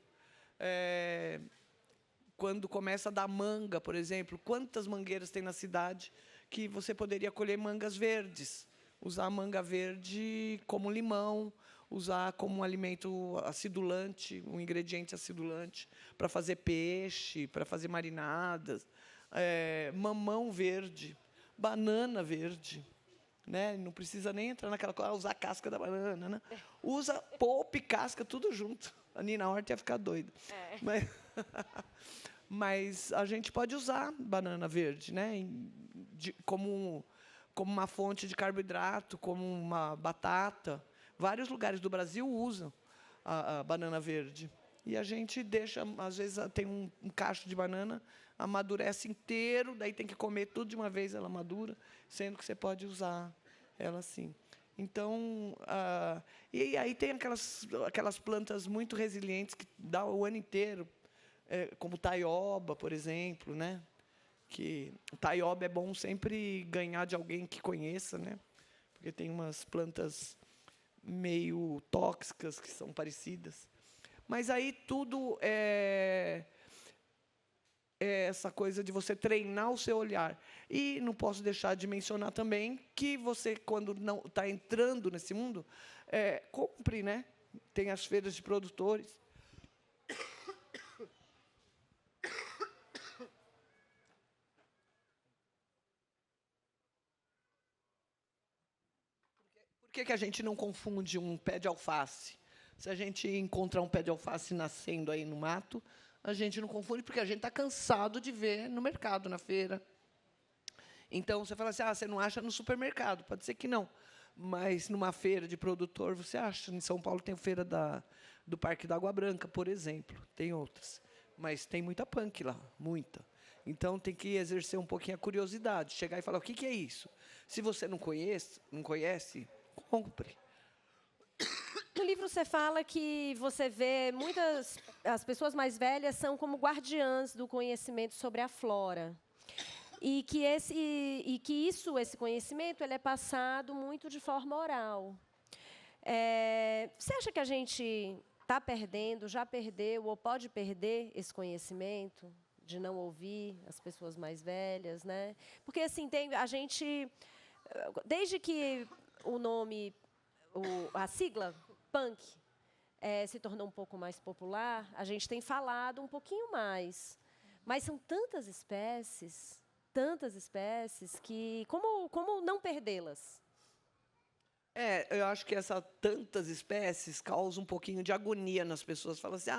Quando começa a dar manga, por exemplo, quantas mangueiras tem na cidade que você poderia colher mangas verdes, usar a manga verde como limão, usar como um alimento acidulante, um ingrediente acidulante, para fazer peixe, para fazer marinadas, mamão verde, banana verde. Né? Não precisa nem entrar naquela coisa, usar a casca da banana. Né? Usa polpa e casca, tudo junto. A Nina Horta ia ficar doida. Mas a gente pode usar banana verde, né? Como uma fonte de carboidrato, como uma batata. Vários lugares do Brasil usam a banana verde. E a gente deixa, às vezes, tem um cacho de banana, amadurece inteiro, daí tem que comer tudo de uma vez, ela madura, sendo que você pode usar ela assim. Então, e aí tem aquelas plantas muito resilientes que dá o ano inteiro, como taioba, por exemplo, né? Que taioba é bom sempre ganhar de alguém que conheça, né? Porque tem umas plantas meio tóxicas que são parecidas. Mas aí tudo é essa coisa de você treinar o seu olhar. E não posso deixar de mencionar também que você, quando não está entrando nesse mundo, compre, né? Tem as feiras de produtores. Por que a gente não confunde um pé de alface? Se a gente encontrar um pé de alface nascendo aí no mato, a gente não confunde, porque a gente está cansado de ver no mercado, na feira. Então, você fala assim, você não acha no supermercado. Pode ser que não. Mas, numa feira de produtor, você acha. Em São Paulo tem a feira do Parque da Água Branca, por exemplo. Tem outras. Mas tem muita punk lá, muita. Então, tem que exercer um pouquinho a curiosidade. Chegar e falar, o que é isso? Se você não conhece, compre. No livro você fala que você vê as pessoas mais velhas são como guardiãs do conhecimento sobre a flora. E que esse conhecimento ele é passado muito de forma oral. Você acha que a gente está perdendo, já perdeu ou pode perder esse conhecimento de não ouvir as pessoas mais velhas, né? Porque assim a gente, desde que o nome, a sigla punk se tornou um pouco mais popular, a gente tem falado um pouquinho mais. Mas são tantas espécies que como não perdê-las? Eu acho que essas tantas espécies causam um pouquinho de agonia nas pessoas. Falam assim,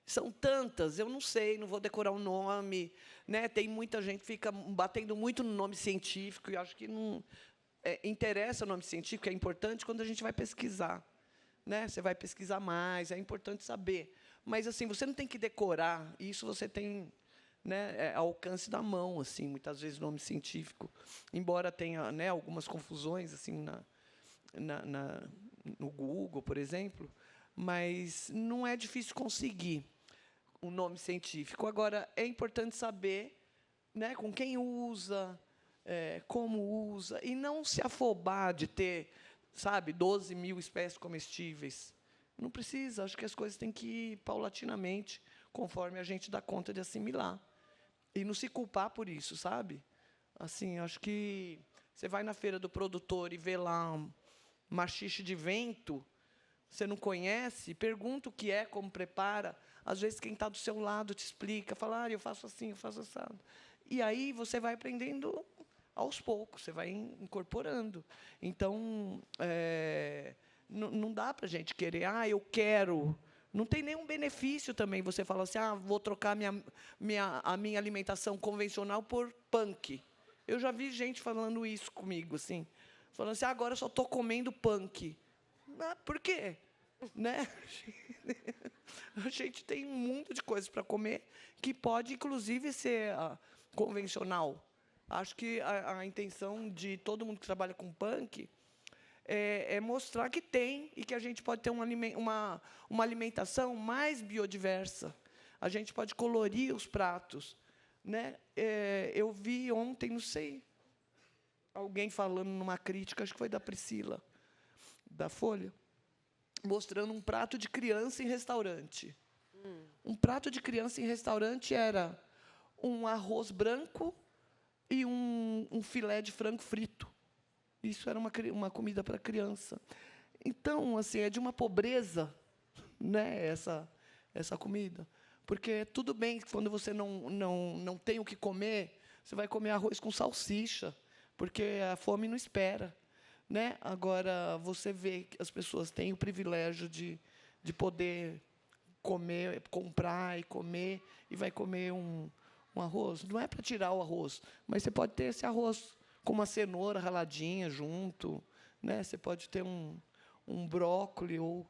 são tantas, eu não sei, não vou decorar o nome. Né? Tem muita gente que fica batendo muito no nome científico, e acho que não interessa o nome científico, é importante quando a gente vai pesquisar. Né? Você vai pesquisar mais, é importante saber. Mas assim, você não tem que decorar, isso você tem, né, ao alcance da mão, assim, muitas vezes nome científico, embora tenha, né, algumas confusões assim no Google, por exemplo, mas não é difícil conseguir um nome científico. Agora, é importante saber, né, com quem usa, como usa, e não se afobar de ter, sabe, 12 mil espécies comestíveis. Não precisa, acho que as coisas têm que ir paulatinamente, conforme a gente dá conta de assimilar. E não se culpar por isso, sabe? Assim, acho que você vai na feira do produtor e vê lá um maxixe de vento, você não conhece, pergunta o que é, como prepara. Às vezes, quem está do seu lado te explica, fala, eu faço assim, eu faço assado. E aí você vai aprendendo aos poucos, você vai incorporando. Então, não dá para a gente querer, eu quero. Não tem nenhum benefício também você falar assim, vou trocar a minha alimentação convencional por punk. Eu já vi gente falando isso comigo, assim, falando assim, agora eu só estou comendo punk. Por quê? Né? A gente tem um mundo de coisas para comer que pode, inclusive, ser convencional. Acho que a intenção de todo mundo que trabalha com punk é mostrar que tem e que a gente pode ter uma alimentação mais biodiversa. A gente pode colorir os pratos. Né? Eu vi ontem, não sei, alguém falando numa crítica, acho que foi da Priscila, da Folha, mostrando um prato de criança em restaurante. Um prato de criança em restaurante era um arroz branco e um filé de frango frito. Isso era uma comida para criança. Então, assim, é de uma pobreza, né, essa comida. Porque tudo bem que quando você não tem o que comer, você vai comer arroz com salsicha, porque a fome não espera. Né? Agora, você vê que as pessoas têm o privilégio de poder comer, comprar e comer, e vai comer um arroz. Não é para tirar o arroz, mas você pode ter esse arroz com uma cenoura raladinha junto. Né? Você pode ter um brócolis, ou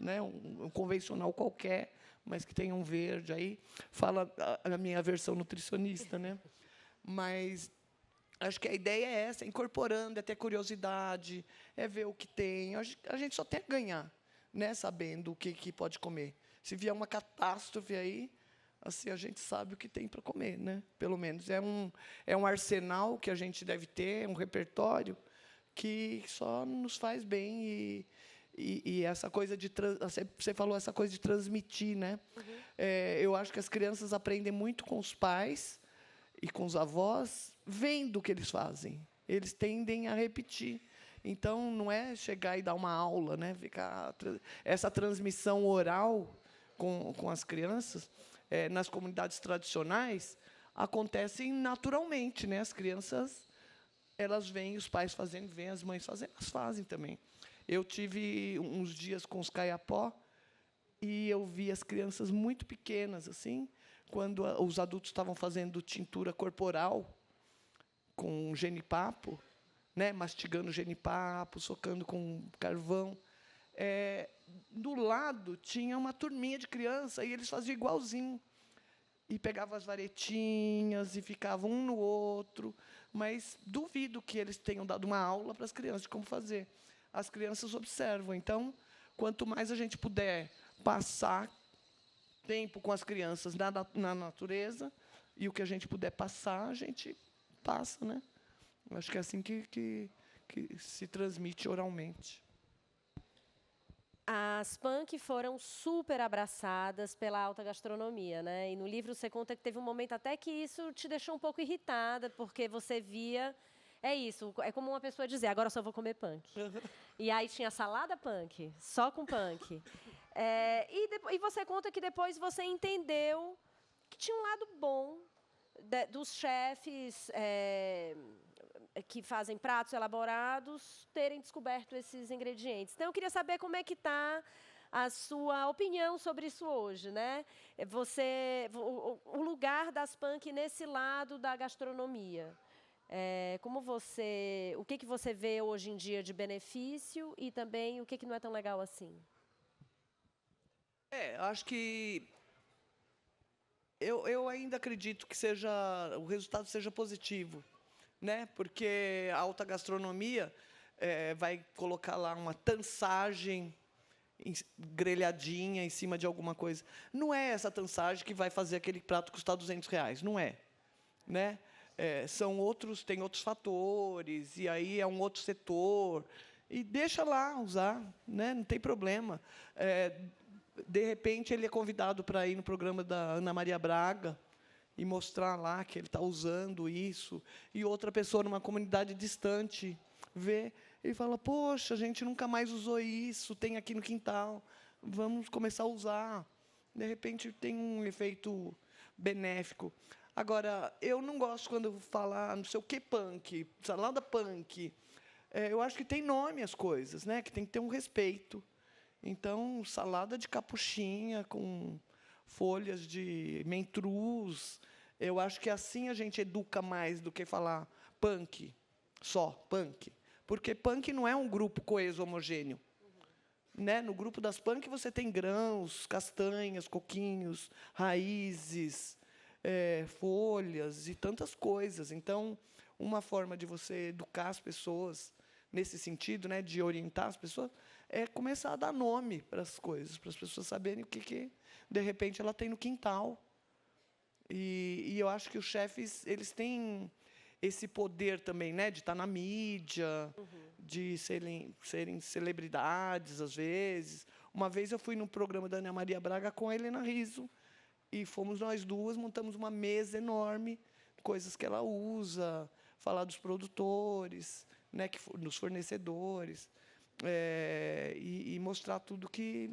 né, um convencional qualquer, mas que tenha um verde. Aí fala a minha versão nutricionista. Né? Mas acho que a ideia é essa, incorporando, é ter curiosidade, é ver o que tem. A gente só tem a ganhar, né, sabendo o que pode comer. Se vier uma catástrofe aí, assim, a gente sabe o que tem para comer, né? Pelo menos é um arsenal que a gente deve ter, um repertório que só nos faz bem. E essa coisa você falou essa coisa de transmitir, né? Eu acho que as crianças aprendem muito com os pais e com os avós, vendo o que eles fazem. Eles tendem a repetir. Então, não é chegar e dar uma aula, né? Essa transmissão oral com as crianças, nas comunidades tradicionais, acontecem naturalmente. Né? As crianças, elas veem os pais fazendo, veem as mães fazendo, elas fazem também. Eu tive uns dias com os Caiapó e eu vi as crianças muito pequenas, assim, quando os adultos estavam fazendo tintura corporal com genipapo, né, mastigando genipapo, socando com carvão. Do lado tinha uma turminha de criança e eles faziam igualzinho. E pegavam as varetinhas e ficavam um no outro. Mas duvido que eles tenham dado uma aula para as crianças de como fazer. As crianças observam. Então, quanto mais a gente puder passar tempo com as crianças na natureza, e o que a gente puder passar, a gente passa, né? Eu acho que é assim que se transmite oralmente. As punk foram super abraçadas pela alta gastronomia, né? E no livro você conta que teve um momento até que isso te deixou um pouco irritada, porque você via... É como uma pessoa dizer, agora só vou comer punk. E aí tinha salada punk, só com punk. E você conta que depois você entendeu que tinha um lado bom dos chefes que fazem pratos elaborados terem descoberto esses ingredientes. Então, eu queria saber como é que está a sua opinião sobre isso hoje, né? O lugar das punk nesse lado da gastronomia. O que você vê hoje em dia de benefício e também o que não é tão legal assim? Acho que eu ainda acredito que o resultado seja positivo, né? Porque a alta gastronomia vai colocar lá uma tansagem grelhadinha em cima de alguma coisa. Não é essa tansagem que vai fazer aquele prato custar R$200, não é, né? Tem outros fatores, e aí é um outro setor, e deixa lá usar, né? Não tem problema. De repente, ele é convidado para ir no programa da Ana Maria Braga e mostrar lá que ele está usando isso, e outra pessoa numa comunidade distante vê e fala: poxa, a gente nunca mais usou isso, tem aqui no quintal, vamos começar a usar. De repente, tem um efeito benéfico. Agora, eu não gosto quando falar não sei o que punk, salada punk. Eu acho que tem nome as coisas, né? Que tem que ter um respeito. Então, salada de capuchinha com folhas de mentruz. Eu acho que assim a gente educa mais do que falar punk, só punk. Porque punk não é um grupo coeso, homogêneo. Né? No grupo das punk você tem grãos, castanhas, coquinhos, raízes, folhas e tantas coisas. Então, uma forma de você educar as pessoas nesse sentido, né, de orientar as pessoas, é começar a dar nome para as coisas, para as pessoas saberem o que de repente, ela tem no quintal. E eu acho que os chefes eles têm esse poder também, né, de estar na mídia, de serem celebridades, às vezes. Uma vez eu fui no programa da Ana Maria Braga com a Helena Rizzo, e fomos nós duas, montamos uma mesa enorme, coisas que ela usa, falar dos produtores, né, dos fornecedores, e mostrar tudo que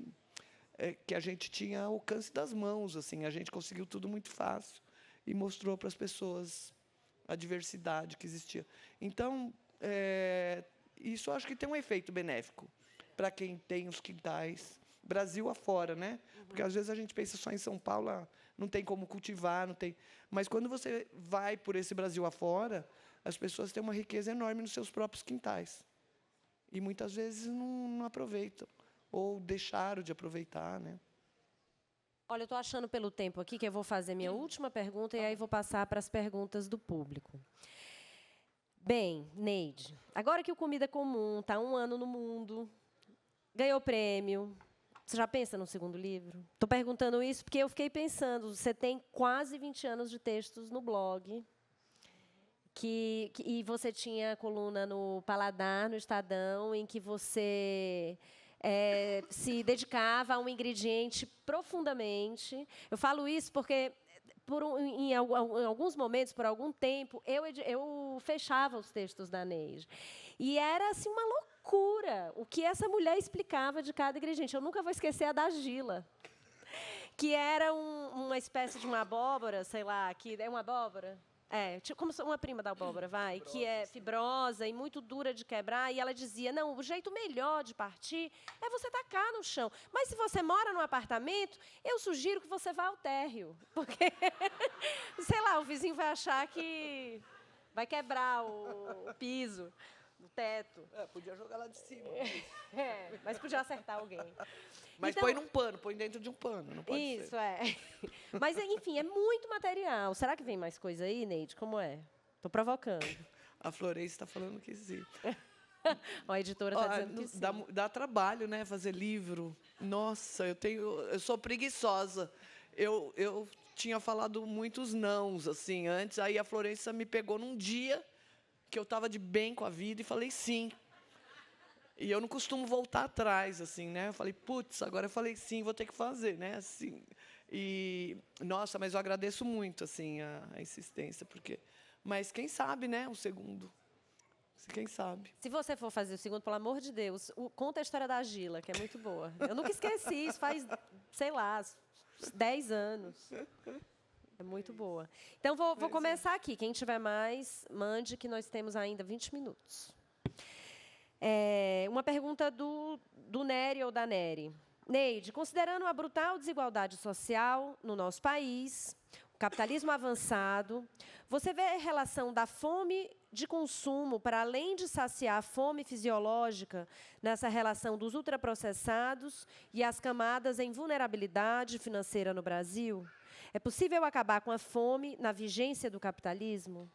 a gente tinha ao alcance das mãos. Assim, a gente conseguiu tudo muito fácil e mostrou para as pessoas a diversidade que existia. Então, isso eu acho que tem um efeito benéfico para quem tem os quintais, Brasil afora, né? Porque às vezes a gente pensa só em São Paulo, não tem como cultivar, não tem. Mas quando você vai por esse Brasil afora, as pessoas têm uma riqueza enorme nos seus próprios quintais. E muitas vezes não aproveitam, ou deixaram de aproveitar, né? Olha, eu estou achando pelo tempo aqui que eu vou fazer minha última pergunta e aí vou passar para as perguntas do público. Bem, Neide, agora que o Comida Comum está 1 ano no mundo, ganhou prêmio, você já pensa no segundo livro? Estou perguntando isso porque eu fiquei pensando, você tem quase 20 anos de textos no blog, e você tinha coluna no Paladar, no Estadão, em que você se dedicava a um ingrediente profundamente. Eu falo isso porque, em alguns momentos, por algum tempo, eu fechava os textos da Neide. E era assim, uma loucura o que essa mulher explicava de cada ingrediente. Eu nunca vou esquecer a da Gila, que era uma espécie de uma abóbora, sei lá, que é uma abóbora... como uma prima da abóbora, que é fibrosa e muito dura de quebrar, e ela dizia, não, o jeito melhor de partir é você tacar no chão. Mas se você mora num apartamento, eu sugiro que você vá ao térreo, porque, sei lá, o vizinho vai achar que vai quebrar o piso, o teto. Podia jogar lá de cima. Mas podia acertar alguém. Mas então, põe num pano, põe dentro de um pano, não pode ser. Isso, Mas, enfim, é muito material. Será que vem mais coisa aí, Neide? Como é? Estou provocando. A Florência está falando que sim. A editora está dizendo que sim. Dá trabalho, né, fazer livro. Nossa, eu sou preguiçosa. Eu tinha falado muitos nãos, assim, antes. Aí a Florência me pegou num dia que eu estava de bem com a vida e falei sim. E eu não costumo voltar atrás, assim, né? Eu falei, putz, agora eu falei sim, vou ter que fazer, né? Assim, nossa, mas eu agradeço muito, assim, a insistência, porque... Mas quem sabe, né? O segundo Quem sabe? Se você for fazer o segundo, pelo amor de Deus, conta a história da Gila, que é muito boa. Eu nunca esqueci, isso faz, sei lá, 10 anos. É muito boa. Então, vou começar aqui. Quem tiver mais, mande, que nós temos ainda 20 minutos. Uma pergunta do Nery ou da Nery. Neide, considerando a brutal desigualdade social no nosso país, o capitalismo avançado, você vê a relação da fome de consumo, para além de saciar a fome fisiológica, nessa relação dos ultraprocessados e as camadas em vulnerabilidade financeira no Brasil? É possível acabar com a fome na vigência do capitalismo?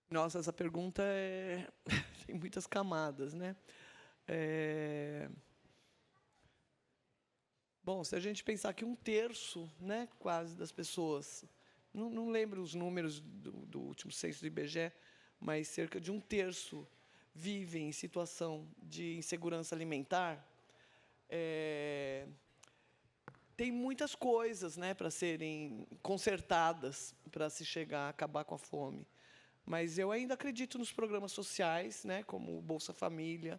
Nossa, essa pergunta tem muitas camadas, né? Bom, se a gente pensar que 1/3, né, quase das pessoas, não lembro os números do último censo do IBGE, mas cerca de 1/3 vivem em situação de insegurança alimentar, tem muitas coisas, né, para serem consertadas para se chegar a acabar com a fome. Mas eu ainda acredito nos programas sociais, né, como o Bolsa Família,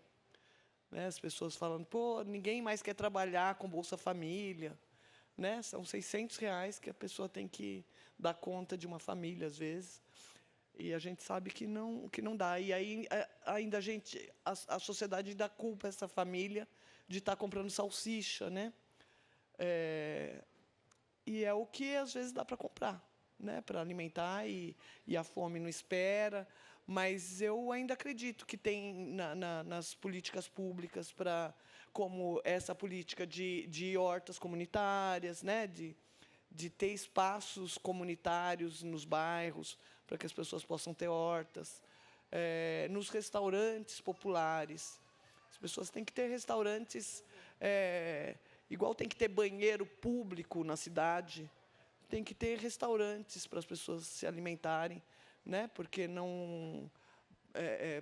né, as pessoas falando, pô, ninguém mais quer trabalhar com Bolsa Família, né, são R$600 que a pessoa tem que dar conta de uma família, às vezes, e a gente sabe que não dá. E aí ainda a sociedade ainda culpa essa família de estar comprando salsicha, né? E é o que às vezes dá para comprar, né, para alimentar, e a fome não espera. Mas eu ainda acredito que tem nas políticas públicas, como essa política de hortas comunitárias, né, de ter espaços comunitários nos bairros para que as pessoas possam ter hortas, nos restaurantes populares. As pessoas têm que ter restaurantes, igual tem que ter banheiro público na cidade, tem que ter restaurantes para as pessoas se alimentarem, né? Porque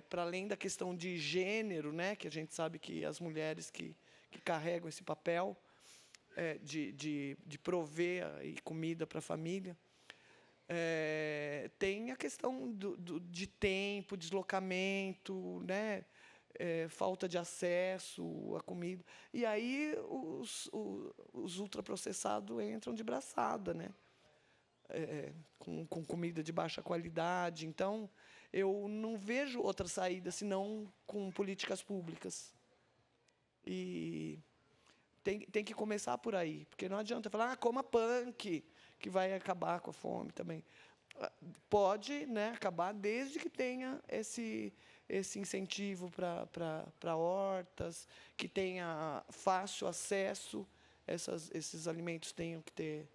para além da questão de gênero, né, que a gente sabe que as mulheres que carregam esse papel de prover comida para a família, tem a questão de tempo, deslocamento, né, falta de acesso à comida. E aí os ultraprocessados entram de braçada, né? Com comida de baixa qualidade. Então, eu não vejo outra saída senão com políticas públicas. E tem que começar por aí, porque não adianta falar, coma punk, que vai acabar com a fome também. Pode, né, acabar desde que tenha esse incentivo para hortas, que tenha fácil acesso, esses alimentos tenham que ter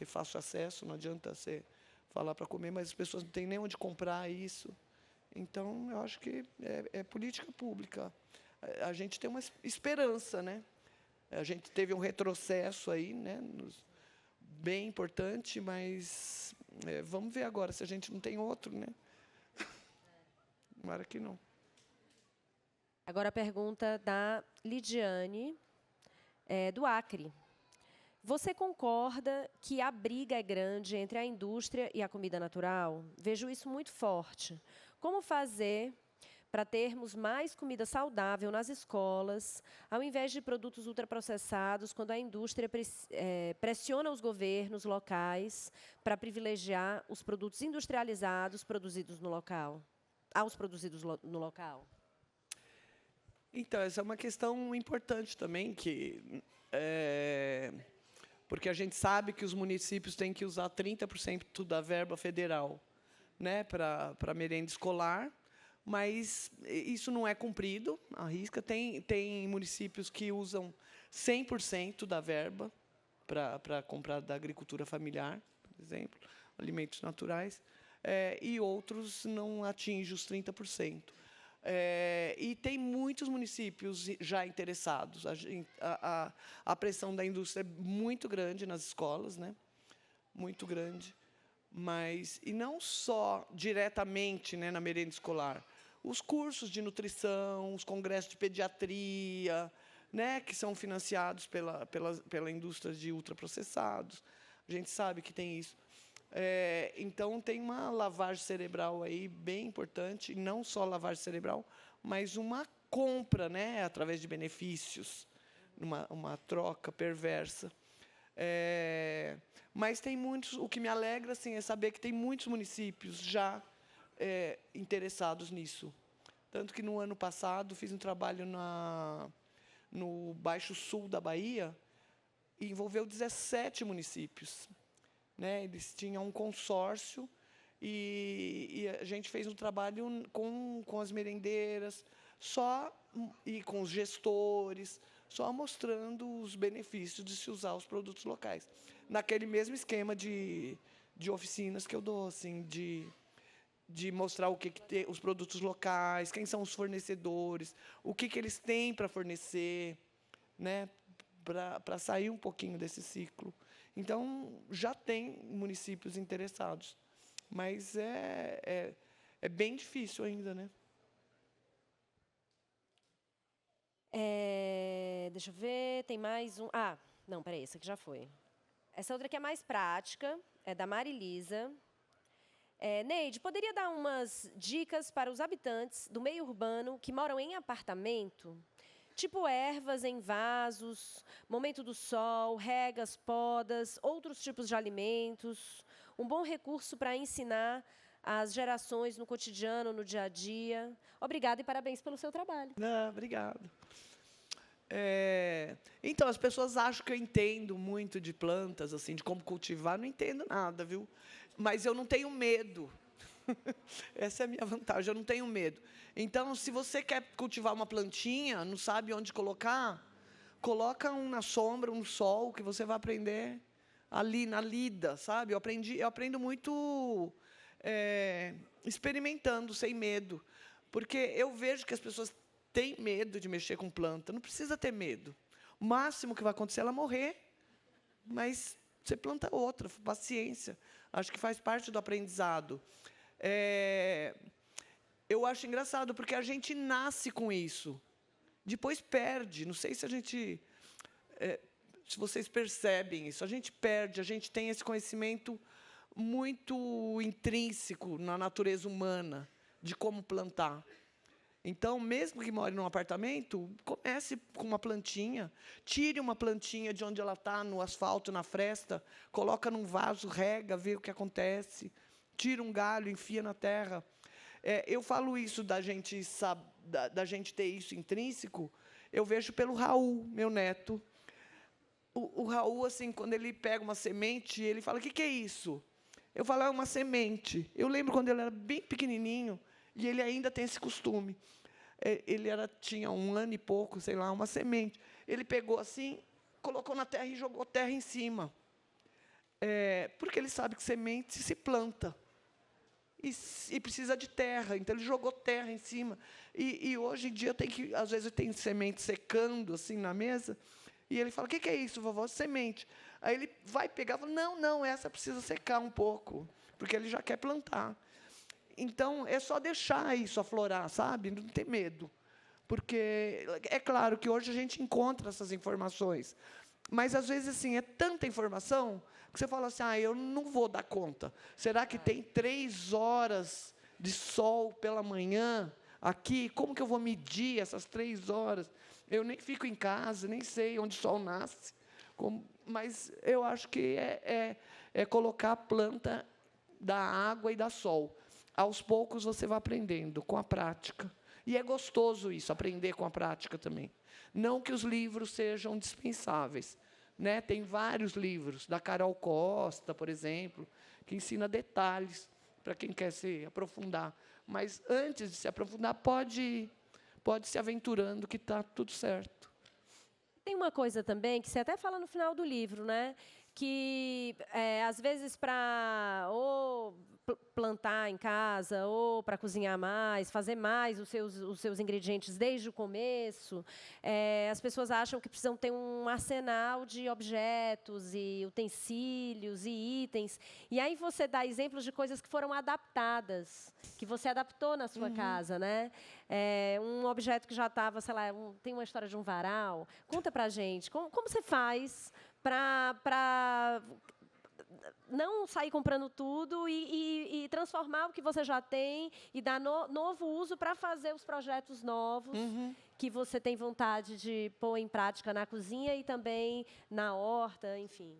fácil acesso, não adianta você falar para comer, mas as pessoas não têm nem onde comprar isso. Então, eu acho que é política pública. A gente tem uma esperança, né? A gente teve um retrocesso aí, né, bem importante, mas vamos ver agora se a gente não tem outro, né? Tomara que não. Agora a pergunta da Lidiane, do Acre. Você concorda que a briga é grande entre a indústria e a comida natural? Vejo isso muito forte. Como fazer para termos mais comida saudável nas escolas, ao invés de produtos ultraprocessados, quando a indústria pressiona os governos locais para privilegiar os produtos industrializados produzidos no local, aos produzidos no local? Então, essa é uma questão importante também, porque a gente sabe que os municípios têm que usar 30% da verba federal, né, para merenda escolar, mas isso não é cumprido, à risca. Tem municípios que usam 100% da verba para comprar da agricultura familiar, por exemplo, alimentos naturais, e outros não atingem os 30%. E tem muitos municípios já interessados. A pressão da indústria é muito grande nas escolas, né? Muito grande. E não só diretamente, né, na merenda escolar. Os cursos de nutrição, os congressos de pediatria, né, que são financiados pela indústria de ultraprocessados. A gente sabe que tem isso. Então, tem uma lavagem cerebral aí bem importante, e não só lavagem cerebral, mas uma compra, né, através de benefícios, uma troca perversa. Mas tem muitos. O que me alegra assim, é saber que tem muitos municípios já interessados nisso. Tanto que, no ano passado, fiz um trabalho no Baixo Sul da Bahia, e envolveu 17 municípios. Né? Eles tinham um consórcio e a gente fez um trabalho com as merendeiras, e com os gestores, só mostrando os benefícios de se usar os produtos locais. Naquele mesmo esquema de oficinas que eu dou, assim, de mostrar o que tem, os produtos locais, quem são os fornecedores, o que eles têm para fornecer, né? Para sair um pouquinho desse ciclo. Então, já tem municípios interessados, mas é bem difícil ainda, né? Deixa eu ver, tem mais um... Ah, não, peraí, essa aqui já foi. Essa outra aqui é mais prática, é da Marilisa. Neide, poderia dar umas dicas para os habitantes do meio urbano que moram em apartamento? Tipo ervas em vasos, momento do sol, regas, podas, outros tipos de alimentos. Um bom recurso para ensinar as gerações no cotidiano, no dia a dia. Obrigada e parabéns pelo seu trabalho. Obrigado. Então, as pessoas acham que eu entendo muito de plantas, assim, de como cultivar. Não entendo nada, viu? Mas eu não tenho medo. Essa é a minha vantagem, eu não tenho medo. Então, se você quer cultivar uma plantinha, não sabe onde colocar, coloca um na sombra, um no sol, que você vai aprender ali, na lida, sabe? Eu aprendo muito experimentando, sem medo. Porque eu vejo que as pessoas têm medo de mexer com planta. Não precisa ter medo. O máximo que vai acontecer é ela morrer, mas você planta outra, paciência. Acho que faz parte do aprendizado. Eu acho engraçado, porque a gente nasce com isso. Depois perde. Não sei se a gente... se vocês percebem isso. A gente perde, a gente tem esse conhecimento muito intrínseco na natureza humana de como plantar. Então, mesmo que more num apartamento, comece com uma plantinha, tire uma plantinha de onde ela está, no asfalto, na fresta, coloca num vaso, rega, vê o que acontece, tira um galho, enfia na terra. Eu falo isso da gente ter isso intrínseco, eu vejo pelo Raul, meu neto. O Raul, assim, quando ele pega uma semente, ele fala: o que é isso? Eu falo: é uma semente. Eu lembro quando ele era bem pequenininho, e ele ainda tem esse costume. Ele tinha 1 ano e pouco, sei lá, uma semente. Ele pegou assim, colocou na terra e jogou terra em cima. Porque ele sabe que semente se planta. E precisa de terra, então ele jogou terra em cima. E hoje em dia, às vezes, tem semente secando assim na mesa, e ele fala: o que é isso, vovó? Semente. Aí ele vai pegar e fala: não, essa precisa secar um pouco, porque ele já quer plantar. Então, é só deixar isso aflorar, sabe? Não ter medo. Porque é claro que hoje a gente encontra essas informações, mas, às vezes, assim, é tanta informação que você fala assim: eu não vou dar conta. Será que tem 3 horas de sol pela manhã aqui? Como que eu vou medir essas 3 horas? Eu nem fico em casa, nem sei onde o sol nasce. Mas eu acho que é colocar a planta da água e da sol. Aos poucos você vai aprendendo, com a prática. E é gostoso isso, aprender com a prática também. Não que os livros sejam dispensáveis. Né? Tem vários livros, da Carol Costa, por exemplo, que ensina detalhes para quem quer se aprofundar. Mas, antes de se aprofundar, pode se aventurando, que está tudo certo. Tem uma coisa também, que você até fala no final do livro, né? Que, às vezes, para plantar em casa, ou para cozinhar mais, fazer mais os seus ingredientes desde o começo, as pessoas acham que precisam ter um arsenal de objetos e utensílios e itens. E aí você dá exemplos de coisas que foram adaptadas, que você adaptou na sua casa, né? Um objeto que já estava, sei lá, tem uma história de um varal. Conta para a gente, como você faz para não sair comprando tudo e transformar o que você já tem e dar novo uso para fazer os projetos novos que você tem vontade de pôr em prática na cozinha e também na horta, enfim.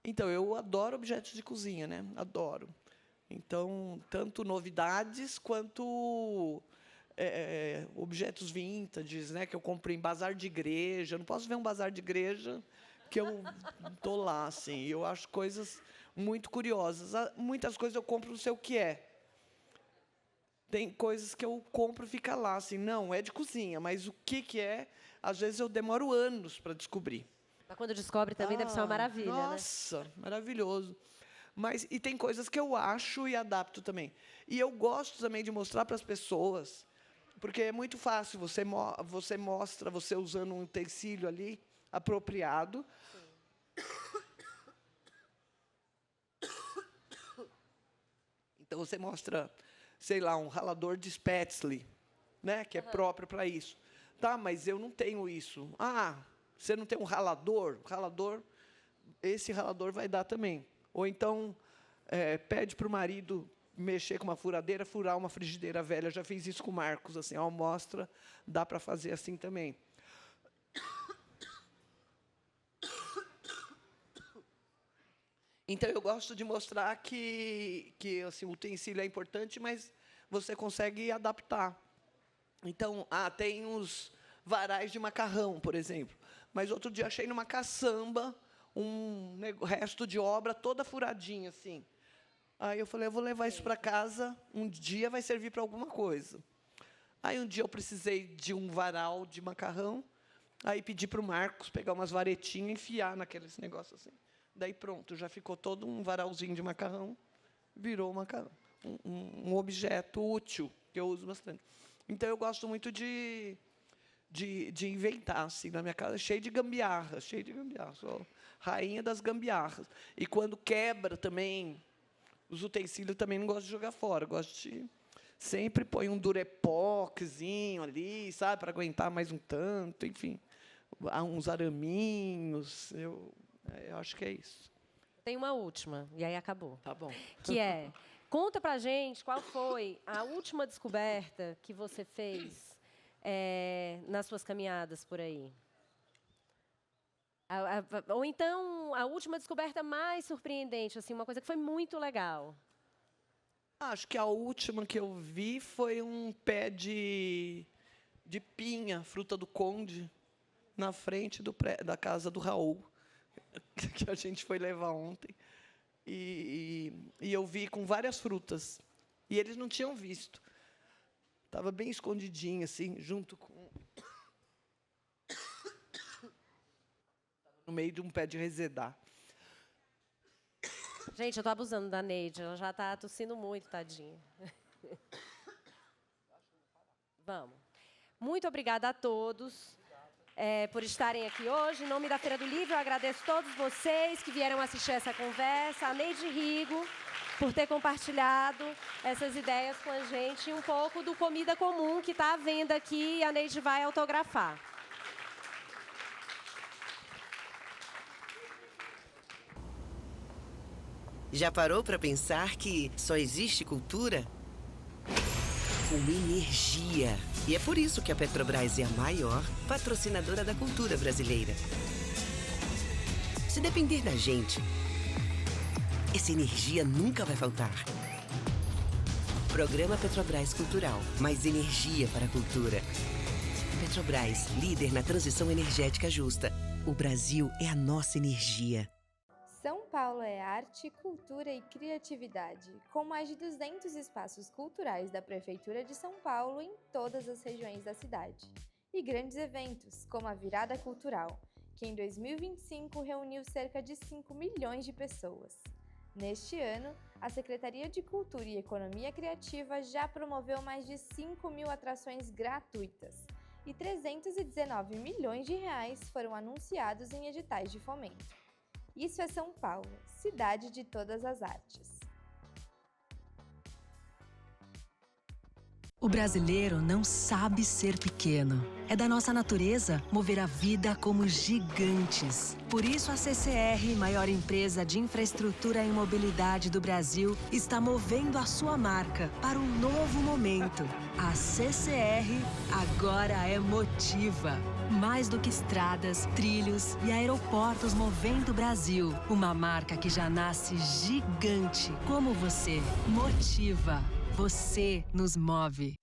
Então, eu adoro objetos de cozinha, né? Adoro. Então, tanto novidades quanto objetos vintages, né? Que eu compro em bazar de igreja. Eu não posso ver um bazar de igreja que eu tô lá, assim. Eu acho coisas muito curiosas. Muitas coisas eu compro, não sei o que é. Tem coisas que eu compro e fica lá, assim. Não, é de cozinha, mas o que é? Às vezes eu demoro anos para descobrir. Mas quando descobre também deve ser uma maravilha, nossa, né? Maravilhoso. E tem coisas que eu acho e adapto também. E eu gosto também de mostrar para as pessoas, porque é muito fácil, você mostra você usando um utensílio ali, apropriado. Sim. Então, você mostra, sei lá, um ralador de Spätzle, né, que é próprio para isso. Tá, mas eu não tenho isso. Ah, você não tem um ralador? Esse ralador vai dar também. Ou então, pede para o marido mexer com uma furadeira, furar uma frigideira velha. Eu já fiz isso com o Marcos, assim, a amostra, dá para fazer assim também. Então, eu gosto de mostrar que assim, o utensílio é importante, mas você consegue adaptar. Então, tem os varais de macarrão, por exemplo. Mas outro dia achei numa caçamba um resto de obra toda furadinha, assim. Aí eu falei, eu vou levar isso para casa, um dia vai servir para alguma coisa. Aí um dia eu precisei de um varal de macarrão, aí pedi para o Marcos pegar umas varetinhas e enfiar naqueles negócios assim. Daí pronto, já ficou todo um varalzinho de macarrão, virou macarrão. Um objeto útil, que eu uso bastante. Então, eu gosto muito de inventar, assim, na minha casa, cheio de gambiarra. Sou rainha das gambiarras. E, quando quebra também, os utensílios também não gosto de jogar fora. Gosto de... Sempre põe um durepoxzinho ali, sabe, para aguentar mais um tanto, enfim. Uns araminhos. Eu acho que é isso. Tem uma última, e aí acabou. Tá bom. Que é, conta pra gente qual foi a última descoberta que você fez nas suas caminhadas por aí. Ou então, a última descoberta mais surpreendente, assim, uma coisa que foi muito legal. Acho que a última que eu vi foi um pé de pinha, fruta do conde, na frente da casa do Raul, que a gente foi levar ontem. E eu vi com várias frutas. E eles não tinham visto. Estava bem escondidinho, assim, junto com... no meio de um pé de resedá. Gente, eu estou abusando da Neide. Ela já está tossindo muito, tadinha. Vamos. Muito obrigada a todos por estarem aqui hoje. Em nome da Feira do Livro, eu agradeço a todos vocês que vieram assistir essa conversa. A Neide Rigo, por ter compartilhado essas ideias com a gente. E um pouco do Comida Comum, que está à venda aqui e a Neide vai autografar. Já parou para pensar que só existe cultura com energia? E é por isso que a Petrobras é a maior patrocinadora da cultura brasileira. Se depender da gente, essa energia nunca vai faltar. Programa Petrobras Cultural. Mais energia para a cultura. Petrobras, líder na transição energética justa. O Brasil é a nossa energia. São Paulo é arte, cultura e criatividade, com mais de 200 espaços culturais da Prefeitura de São Paulo em todas as regiões da cidade. E grandes eventos, como a Virada Cultural, que em 2025 reuniu cerca de 5 milhões de pessoas. Neste ano, a Secretaria de Cultura e Economia Criativa já promoveu mais de 5 mil atrações gratuitas e 319 milhões de reais foram anunciados em editais de fomento. Isso é São Paulo, cidade de todas as artes. O brasileiro não sabe ser pequeno. É da nossa natureza mover a vida como gigantes. Por isso, a CCR, maior empresa de infraestrutura e mobilidade do Brasil, está movendo a sua marca para um novo momento. A CCR agora é Motiva. Mais do que estradas, trilhos e aeroportos movendo o Brasil. Uma marca que já nasce gigante, como você. Motiva. Você nos move.